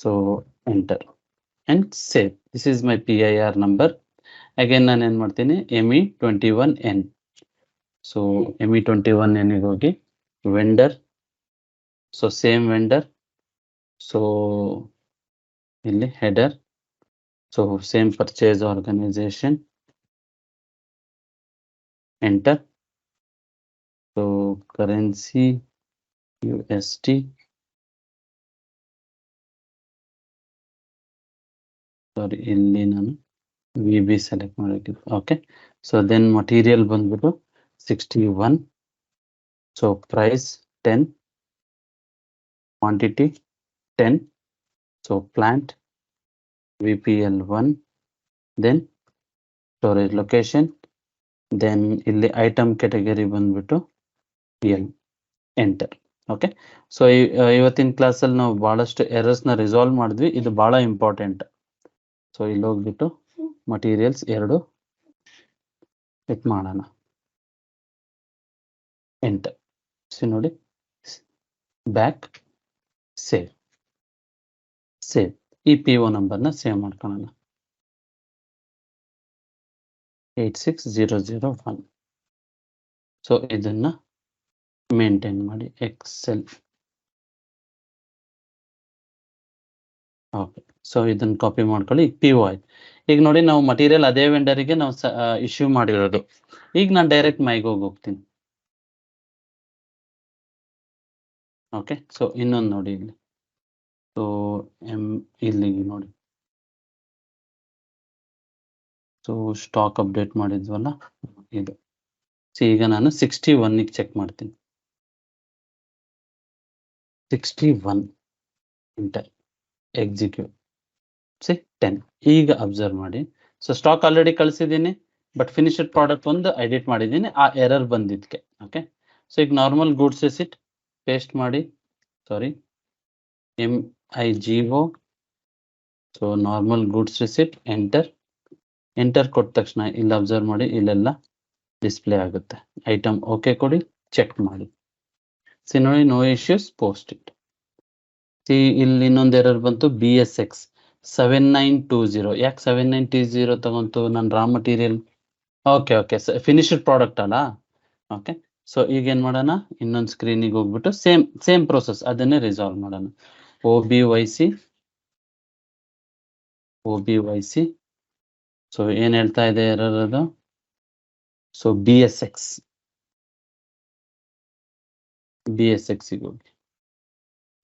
so enter and save. This is my PIR number. Again ನಾನು ಏನು ಮಾಡ್ತೀನಿ, ME21N. So ME21N ಗೆ ಹೋಗಿ vendor, so same vendor, so ಇಲ್ಲಿ header, so same purchase organisation, enter. So currency USD, sorry ಇಲ್ಲಿ ನಾನು VB select ಮಾಡಬೇಕಿತ್ತು. Okay, so then material ಬಂದ್ಬಿಟ್ಟು 61. So price 10, quantity 10. So plant VPL1, then storage location, then ಇಲ್ಲಿ item category ಬಂದ್ಬಿಟ್ಟು L, enter. Okay, so ಇವತ್ತಿನ ಕ್ಲಾಸಲ್ಲಿ ನಾವು ಬಹಳಷ್ಟು ಎರರ್ಸ್ನ ರಿಸಾಲ್ವ್ ಮಾಡಿದ್ವಿ. ಇದು ಬಹಳ ಇಂಪಾರ್ಟೆಂಟ್. ಸೊ ಇಲ್ಲಿ ಹೋಗ್ಬಿಟ್ಟು ಮಟೀರಿಯಲ್ಸ್ 2 ಕ್ಲಿಕ್ ಮಾಡೋಣ, ಎಂಟರ್. ಸೊ ನೋಡಿ, ಬ್ಯಾಕ್, ಸೇವ್. ಈ PO ನಂಬರ್ನ ಸೇವ್ ಮಾಡ್ಕೊಳ್ಳೋಣ, 86001. ಸೊ ಇದನ್ನ ಮೇಂಟೈನ್ ಮಾಡಿ ಎಕ್ಸೆಲ್. ಓಕೆ, ಸೊ ಇದನ್ನ ಕಾಪಿ ಮಾಡ್ಕೊಳ್ಳಿ. ಈಗ PO ಆಯ್ತು. ಈಗ ನೋಡಿ, ನಾವು ಮಟೀರಿಯಲ್ ಅದೇ ವೆಂಡರಿಗೆ ನಾವು ಇಶ್ಯೂ ಮಾಡಿರೋದು. ಈಗ ನಾನು ಡೈರೆಕ್ಟ್ ಮೈಗೆ ಹೋಗ್ತೀನಿ. ಓಕೆ, ಸೊ ಇನ್ನೊಂದು ನೋಡಿ ಇಲ್ಲಿ. ಸೊ ಇಲ್ಲಿ ನೋಡಿ, ಸೊ ಸ್ಟಾಕ್ ಅಪ್ಡೇಟ್ ಮಾಡಿದ್ವಲ್ಲ ಇದು. ಸೊ ಈಗ ನಾನು 61ಗೆ ಚೆಕ್ ಮಾಡ್ತೀನಿ. 61 ಎಂಟರ್, ಎಕ್ಸಿಕ್ಯೂಟ್. 10. ಈಗ ಅಬ್ಸರ್ವ್ ಮಾಡಿ, ಸೊ ಸ್ಟಾಕ್ ಆಲ್ರೆಡಿ ಕಳಿಸಿದ್ದೀನಿ, ಬಟ್ ಫಿನಿಶ್ಡ್ ಪ್ರಾಡಕ್ಟ್ ಒಂದು ಎಡಿಟ್ ಮಾಡಿದ್ದೀನಿ, ಆ ಎರರ್ ಬಂದಿದ್ದಕ್ಕೆ. ಓಕೆ, ಸೊ ಈಗ ನಾರ್ಮಲ್ ಗೂಡ್ಸ್ ರಿಸಿಟ್ ಪೇಸ್ಟ್ ಮಾಡಿ, sorry MIGO. So normal goods receipt, enter ಕೊಟ್ಟ ತಕ್ಷಣ ಇಲ್ಲಿ ಅಬ್ಸರ್ವ್ ಮಾಡಿ, ಇಲ್ಲೆಲ್ಲ ಡಿಸ್ಪ್ಲೇ ಆಗುತ್ತೆ. ಐಟಮ್ ಓಕೆ ಕೊಡಿ, ಚೆಕ್ ಮಾಡಿ. ಸಿ ನೋಡಿ, no issues, post it. See ಇಲ್ಲಿ ಇನ್ನೊಂದು ಎರರ್ ಬಂತು, BSX 7920. ಯಾಕೆ 7920 ತಗೊಂತು? ನನ್ನ raw material. Okay, finished product ಅಲ್ಲ. ಓಕೆ, ಸೊ ಈಗ ಏನ್ ಮಾಡೋಣ, ಇನ್ನೊಂದು ಸ್ಕ್ರೀನಿಗೆ ಹೋಗ್ಬಿಟ್ಟು ಸೇಮ್ ಪ್ರೊಸೆಸ್ ಅದನ್ನೇ ರಿಸಾಲ್ವ್ ಮಾಡೋಣ. OBYC. ಸೊ ಏನ್ ಹೇಳ್ತಾ ಇದೆ ಎರರ್ ಅದು? ಸೊ BSX ಗೆ ಹೋಗಿ,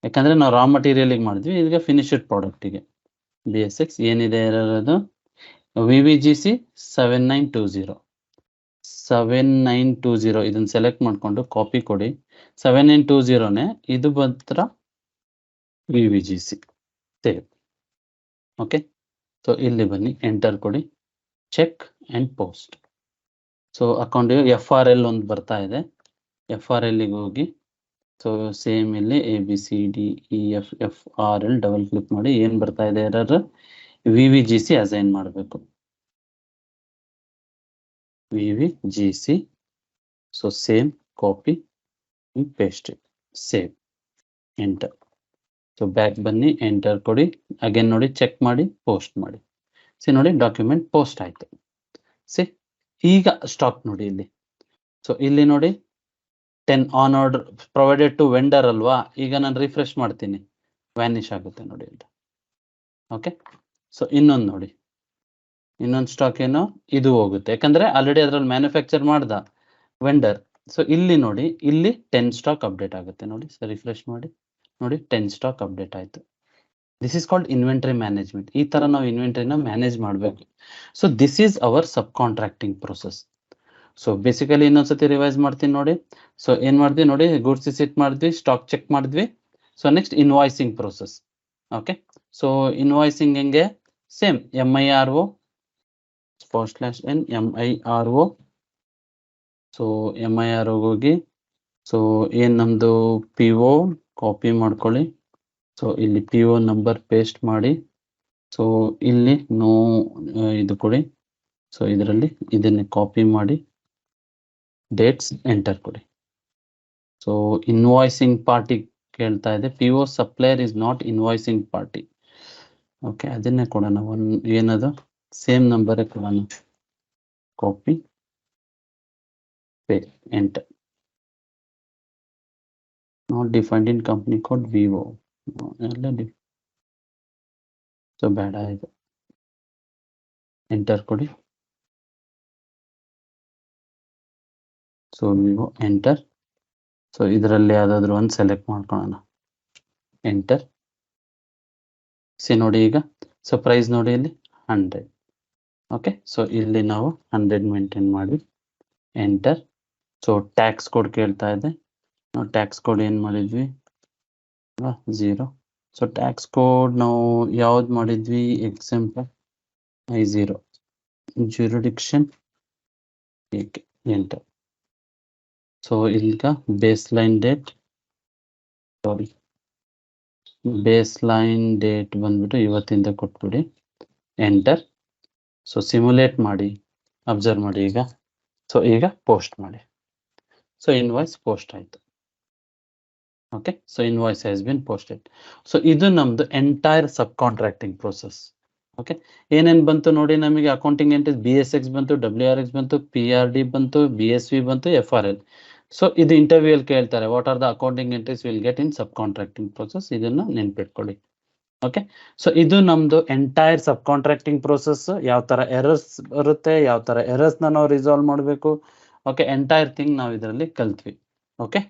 ಯಾಕಂದ್ರೆ ನಾವು ರಾ ಮಟೀರಿಯಲ್ಗೆ ಮಾಡಿದ್ವಿ, ಈಗ ಫಿನಿಶ್ಡ್ ಪ್ರಾಡಕ್ಟಿಗೆ. BSX ಏನಿದೆ ಎರರ್ ಅದು? VVGC 7920. ಇದನ್ನ ಸೆಲೆಕ್ಟ್ ಮಾಡ್ಕೊಂಡು ಕಾಪಿ ಕೊಡಿ. 7920ನೇ ಇದು ಬಂತ್ರ VVGC. ಸೇವ್. ಓಕೆ, ಸೊ ಇಲ್ಲಿ ಬನ್ನಿ, ಎಂಟರ್ ಕೊಡಿ, ಚೆಕ್ ಅಂಡ್ ಪೋಸ್ಟ್. ಸೊ ಅಕೌಂಟಿಗೆ FRL ಒಂದು ಬರ್ತಾ ಇದೆ, FRLಗೆ ಹೋಗಿ. ಸೊ ಸೇಮ್ ಇಲ್ಲಿ ABCDEFFRL ಡಬಲ್ ಕ್ಲಿಕ್ ಮಾಡಿ, ಏನ್ ಬರ್ತಾ ಇದೆ ಎರರ್? VVGC ಅಸೈನ್ ಮಾಡಬೇಕು, VVGC. So same copy paste, save, enter. So back ಬನ್ನಿ, ಎಂಟರ್ ಕೊಡಿ, ಅಗೇನ್ ನೋಡಿ, ಚೆಕ್ ಮಾಡಿ, ಪೋಸ್ಟ್ ಮಾಡಿ. ಸಿ ನೋಡಿ, ಡಾಕ್ಯುಮೆಂಟ್ ಪೋಸ್ಟ್ ಆಯ್ತು. ಸಿ ಈಗ ಸ್ಟಾಕ್ ನೋಡಿ ಇಲ್ಲಿ. ಸೊ ಇಲ್ಲಿ ನೋಡಿ, 10 on order provided to vendor ಅಲ್ವಾ. ಈಗ ನಾನು ರಿಫ್ರೆಶ್ ಮಾಡ್ತೀನಿ, ವ್ಯಾನಿಶ್ ಆಗುತ್ತೆ ನೋಡಿ ಇಲ್ಲಿ. ಓಕೆ, ಸೊ ಇನ್ನೊಂದು ನೋಡಿ, ಇನ್ನೊಂದು ಸ್ಟಾಕ್ ಏನೋ ಇದು ಹೋಗುತ್ತೆ, ಯಾಕಂದ್ರೆ ಆಲ್ರೆಡಿ ಅದ್ರಲ್ಲಿ ಮ್ಯಾನುಫ್ಯಾಕ್ಚರ್ ಮಾಡ್ದ ವೆಂಡರ್. ಸೊ ಇಲ್ಲಿ ನೋಡಿ, ಇಲ್ಲಿ 10 ಸ್ಟಾಕ್ ಅಪ್ಡೇಟ್ ಆಗುತ್ತೆ ನೋಡಿ. ಸೊ ರಿಫ್ರೆಶ್ ಮಾಡಿ ನೋಡಿ, 10 ಸ್ಟಾಕ್ ಅಪ್ಡೇಟ್ ಆಯ್ತು. This is called inventory management. ಈ ತರ ನಾವು ಇನ್ವೆಂಟರಿನ ಮ್ಯಾನೇಜ್ ಮಾಡಬೇಕು. So this is our subcontracting process. So basically ಇನ್ನೊಂದ್ಸತಿ ರಿವೈಸ್ ಮಾಡ್ತೀನಿ ನೋಡಿ. ಸೊ ಏನ್ ಮಾಡಿದ್ವಿ ನೋಡಿ, ಗೂಡ್ಸ್ ರಿಸಿಟ್ ಮಾಡಿದ್ವಿ, ಸ್ಟಾಕ್ ಚೆಕ್ ಮಾಡಿದ್ವಿ. So next invoicing process. Okay. So invoicing ಹೆಂಗೆ same MIRO /n MIRO. So MIRO ಹೋಗಿ ಸೊ ಏನ್ ನಮ್ದು PO ಕಾಪಿ ಮಾಡ್ಕೊಳ್ಳಿ. ಸೊ ಇಲ್ಲಿ PO ನಂಬರ್ ಪೇಸ್ಟ್ ಮಾಡಿ. ಸೊ ಇಲ್ಲಿ ನೋ ಇದು ಕೊಡಿ. ಸೊ ಇದರಲ್ಲಿ ಇದನ್ನೇ ಕಾಪಿ ಮಾಡಿ ಡೇಟ್ಸ್ ಎಂಟರ್ ಕೊಡಿ. ಸೊ ಇನ್ವಾಯ್ಸಿಂಗ್ ಪಾರ್ಟಿ ಕೇಳ್ತಾ ಇದೆ. PO supplier is not invoicing party. Okay, ಅದನ್ನೇ ಕೊಡೋಣ. ಏನದು ಸೇಮ್ ನಂಬರ್ ಕೊಡೋಣ. Copy pay enter. Not defined in company code ವಿವೋ ಎಲ್ಲ ಸೊ ಬೇಡ ಇದು. ಎಂಟರ್ ಕೊಡಿ. So Vivo enter. ಸೊ ಇದರಲ್ಲಿ ಯಾವ್ದಾದ್ರು ಒಂದು ಸೆಲೆಕ್ಟ್ ಮಾಡ್ಕೊಳ್ಳೋಣ. ಎಂಟರ್. ನೋಡಿ ಈಗ ಸೊ ಪ್ರೈಸ್ ನೋಡಿ ಇಲ್ಲಿ 100. ಓಕೆ, ಸೊ ಇಲ್ಲಿ ನಾವು 100 ಮೇಂಟೈನ್ ಮಾಡಿ ಎಂಟರ್. ಸೊ ಟ್ಯಾಕ್ಸ್ ಕೋಡ್ ಕೇಳ್ತಾ ಇದೆ. ನಾವು ಟ್ಯಾಕ್ಸ್ ಕೋಡ್ ಏನು ಮಾಡಿದ್ವಿ 0. ಸೊ ಟ್ಯಾಕ್ಸ್ ಕೋಡ್ ನಾವು ಯಾವ್ದು ಮಾಡಿದ್ವಿ example I0 jurisdiction enter. So ಈಗ ಬೇಸ್ ಲೈನ್ ಡೇಟ್ ಬಂದ್ಬಿಟ್ಟು ಇವತ್ತಿಂದ ಕೊಟ್ಬಿಡಿ ಎಂಟರ್. ಸೊ ಸಿಮ್ಯುಲೇಟ್ ಮಾಡಿ ಅಬ್ಸರ್ವ್ ಮಾಡಿ ಈಗ. ಸೊ ಈಗ ಪೋಸ್ಟ್ ಮಾಡಿ. ಸೊ ಇನ್ವಾಯ್ಸ್ ಪೋಸ್ಟ್ ಆಯ್ತು. Okay, so invoice has been posted. So ಇದು ನಮ್ದು ಎಂಟೈರ್ ಸಬ್ ಕಾಂಟ್ರಾಕ್ಟಿಂಗ್ ಪ್ರೋಸೆಸ್. ಓಕೆ, ಏನೇನು ಬಂತು ನೋಡಿ ನಮಗೆ. ಅಕೌಂಟಿಂಗ್ ಎಂಟ್ರೀಸ್ BSX ಬಂತು, WRX ಬಂತು, PRD ಬಂತು, BSV ಬಂತು, FRL. ಸೊ ಇದು ಇಂಟರ್ವ್ಯೂ ಅಲ್ಲಿ ಕೇಳ್ತಾರೆ, what are the accounting entries will get in sub contracting process. ಇದನ್ನ ನೆನ್ಪಿಟ್ಕೊಳ್ಳಿ. ಓಕೆ, ಸೊ ಇದು ನಮ್ದು ಎಂಟೈರ್ ಸಬ್ ಕಾಂಟ್ರಾಕ್ಟಿಂಗ್ ಪ್ರೋಸೆಸ್. ಯಾವ ತರ ಎರರ್ಸ್ ಬರುತ್ತೆ, ಯಾವ ತರ ಎರರ್ಸ್ ನಾವು ರಿಸಾಲ್ವ್ ಮಾಡಬೇಕು. ಓಕೆ, ಎಂಟೈರ್ ಥಿಂಗ್ ನಾವು ಇದರಲ್ಲಿ ಕಲ್ತ್ವಿ. ಓಕೆ.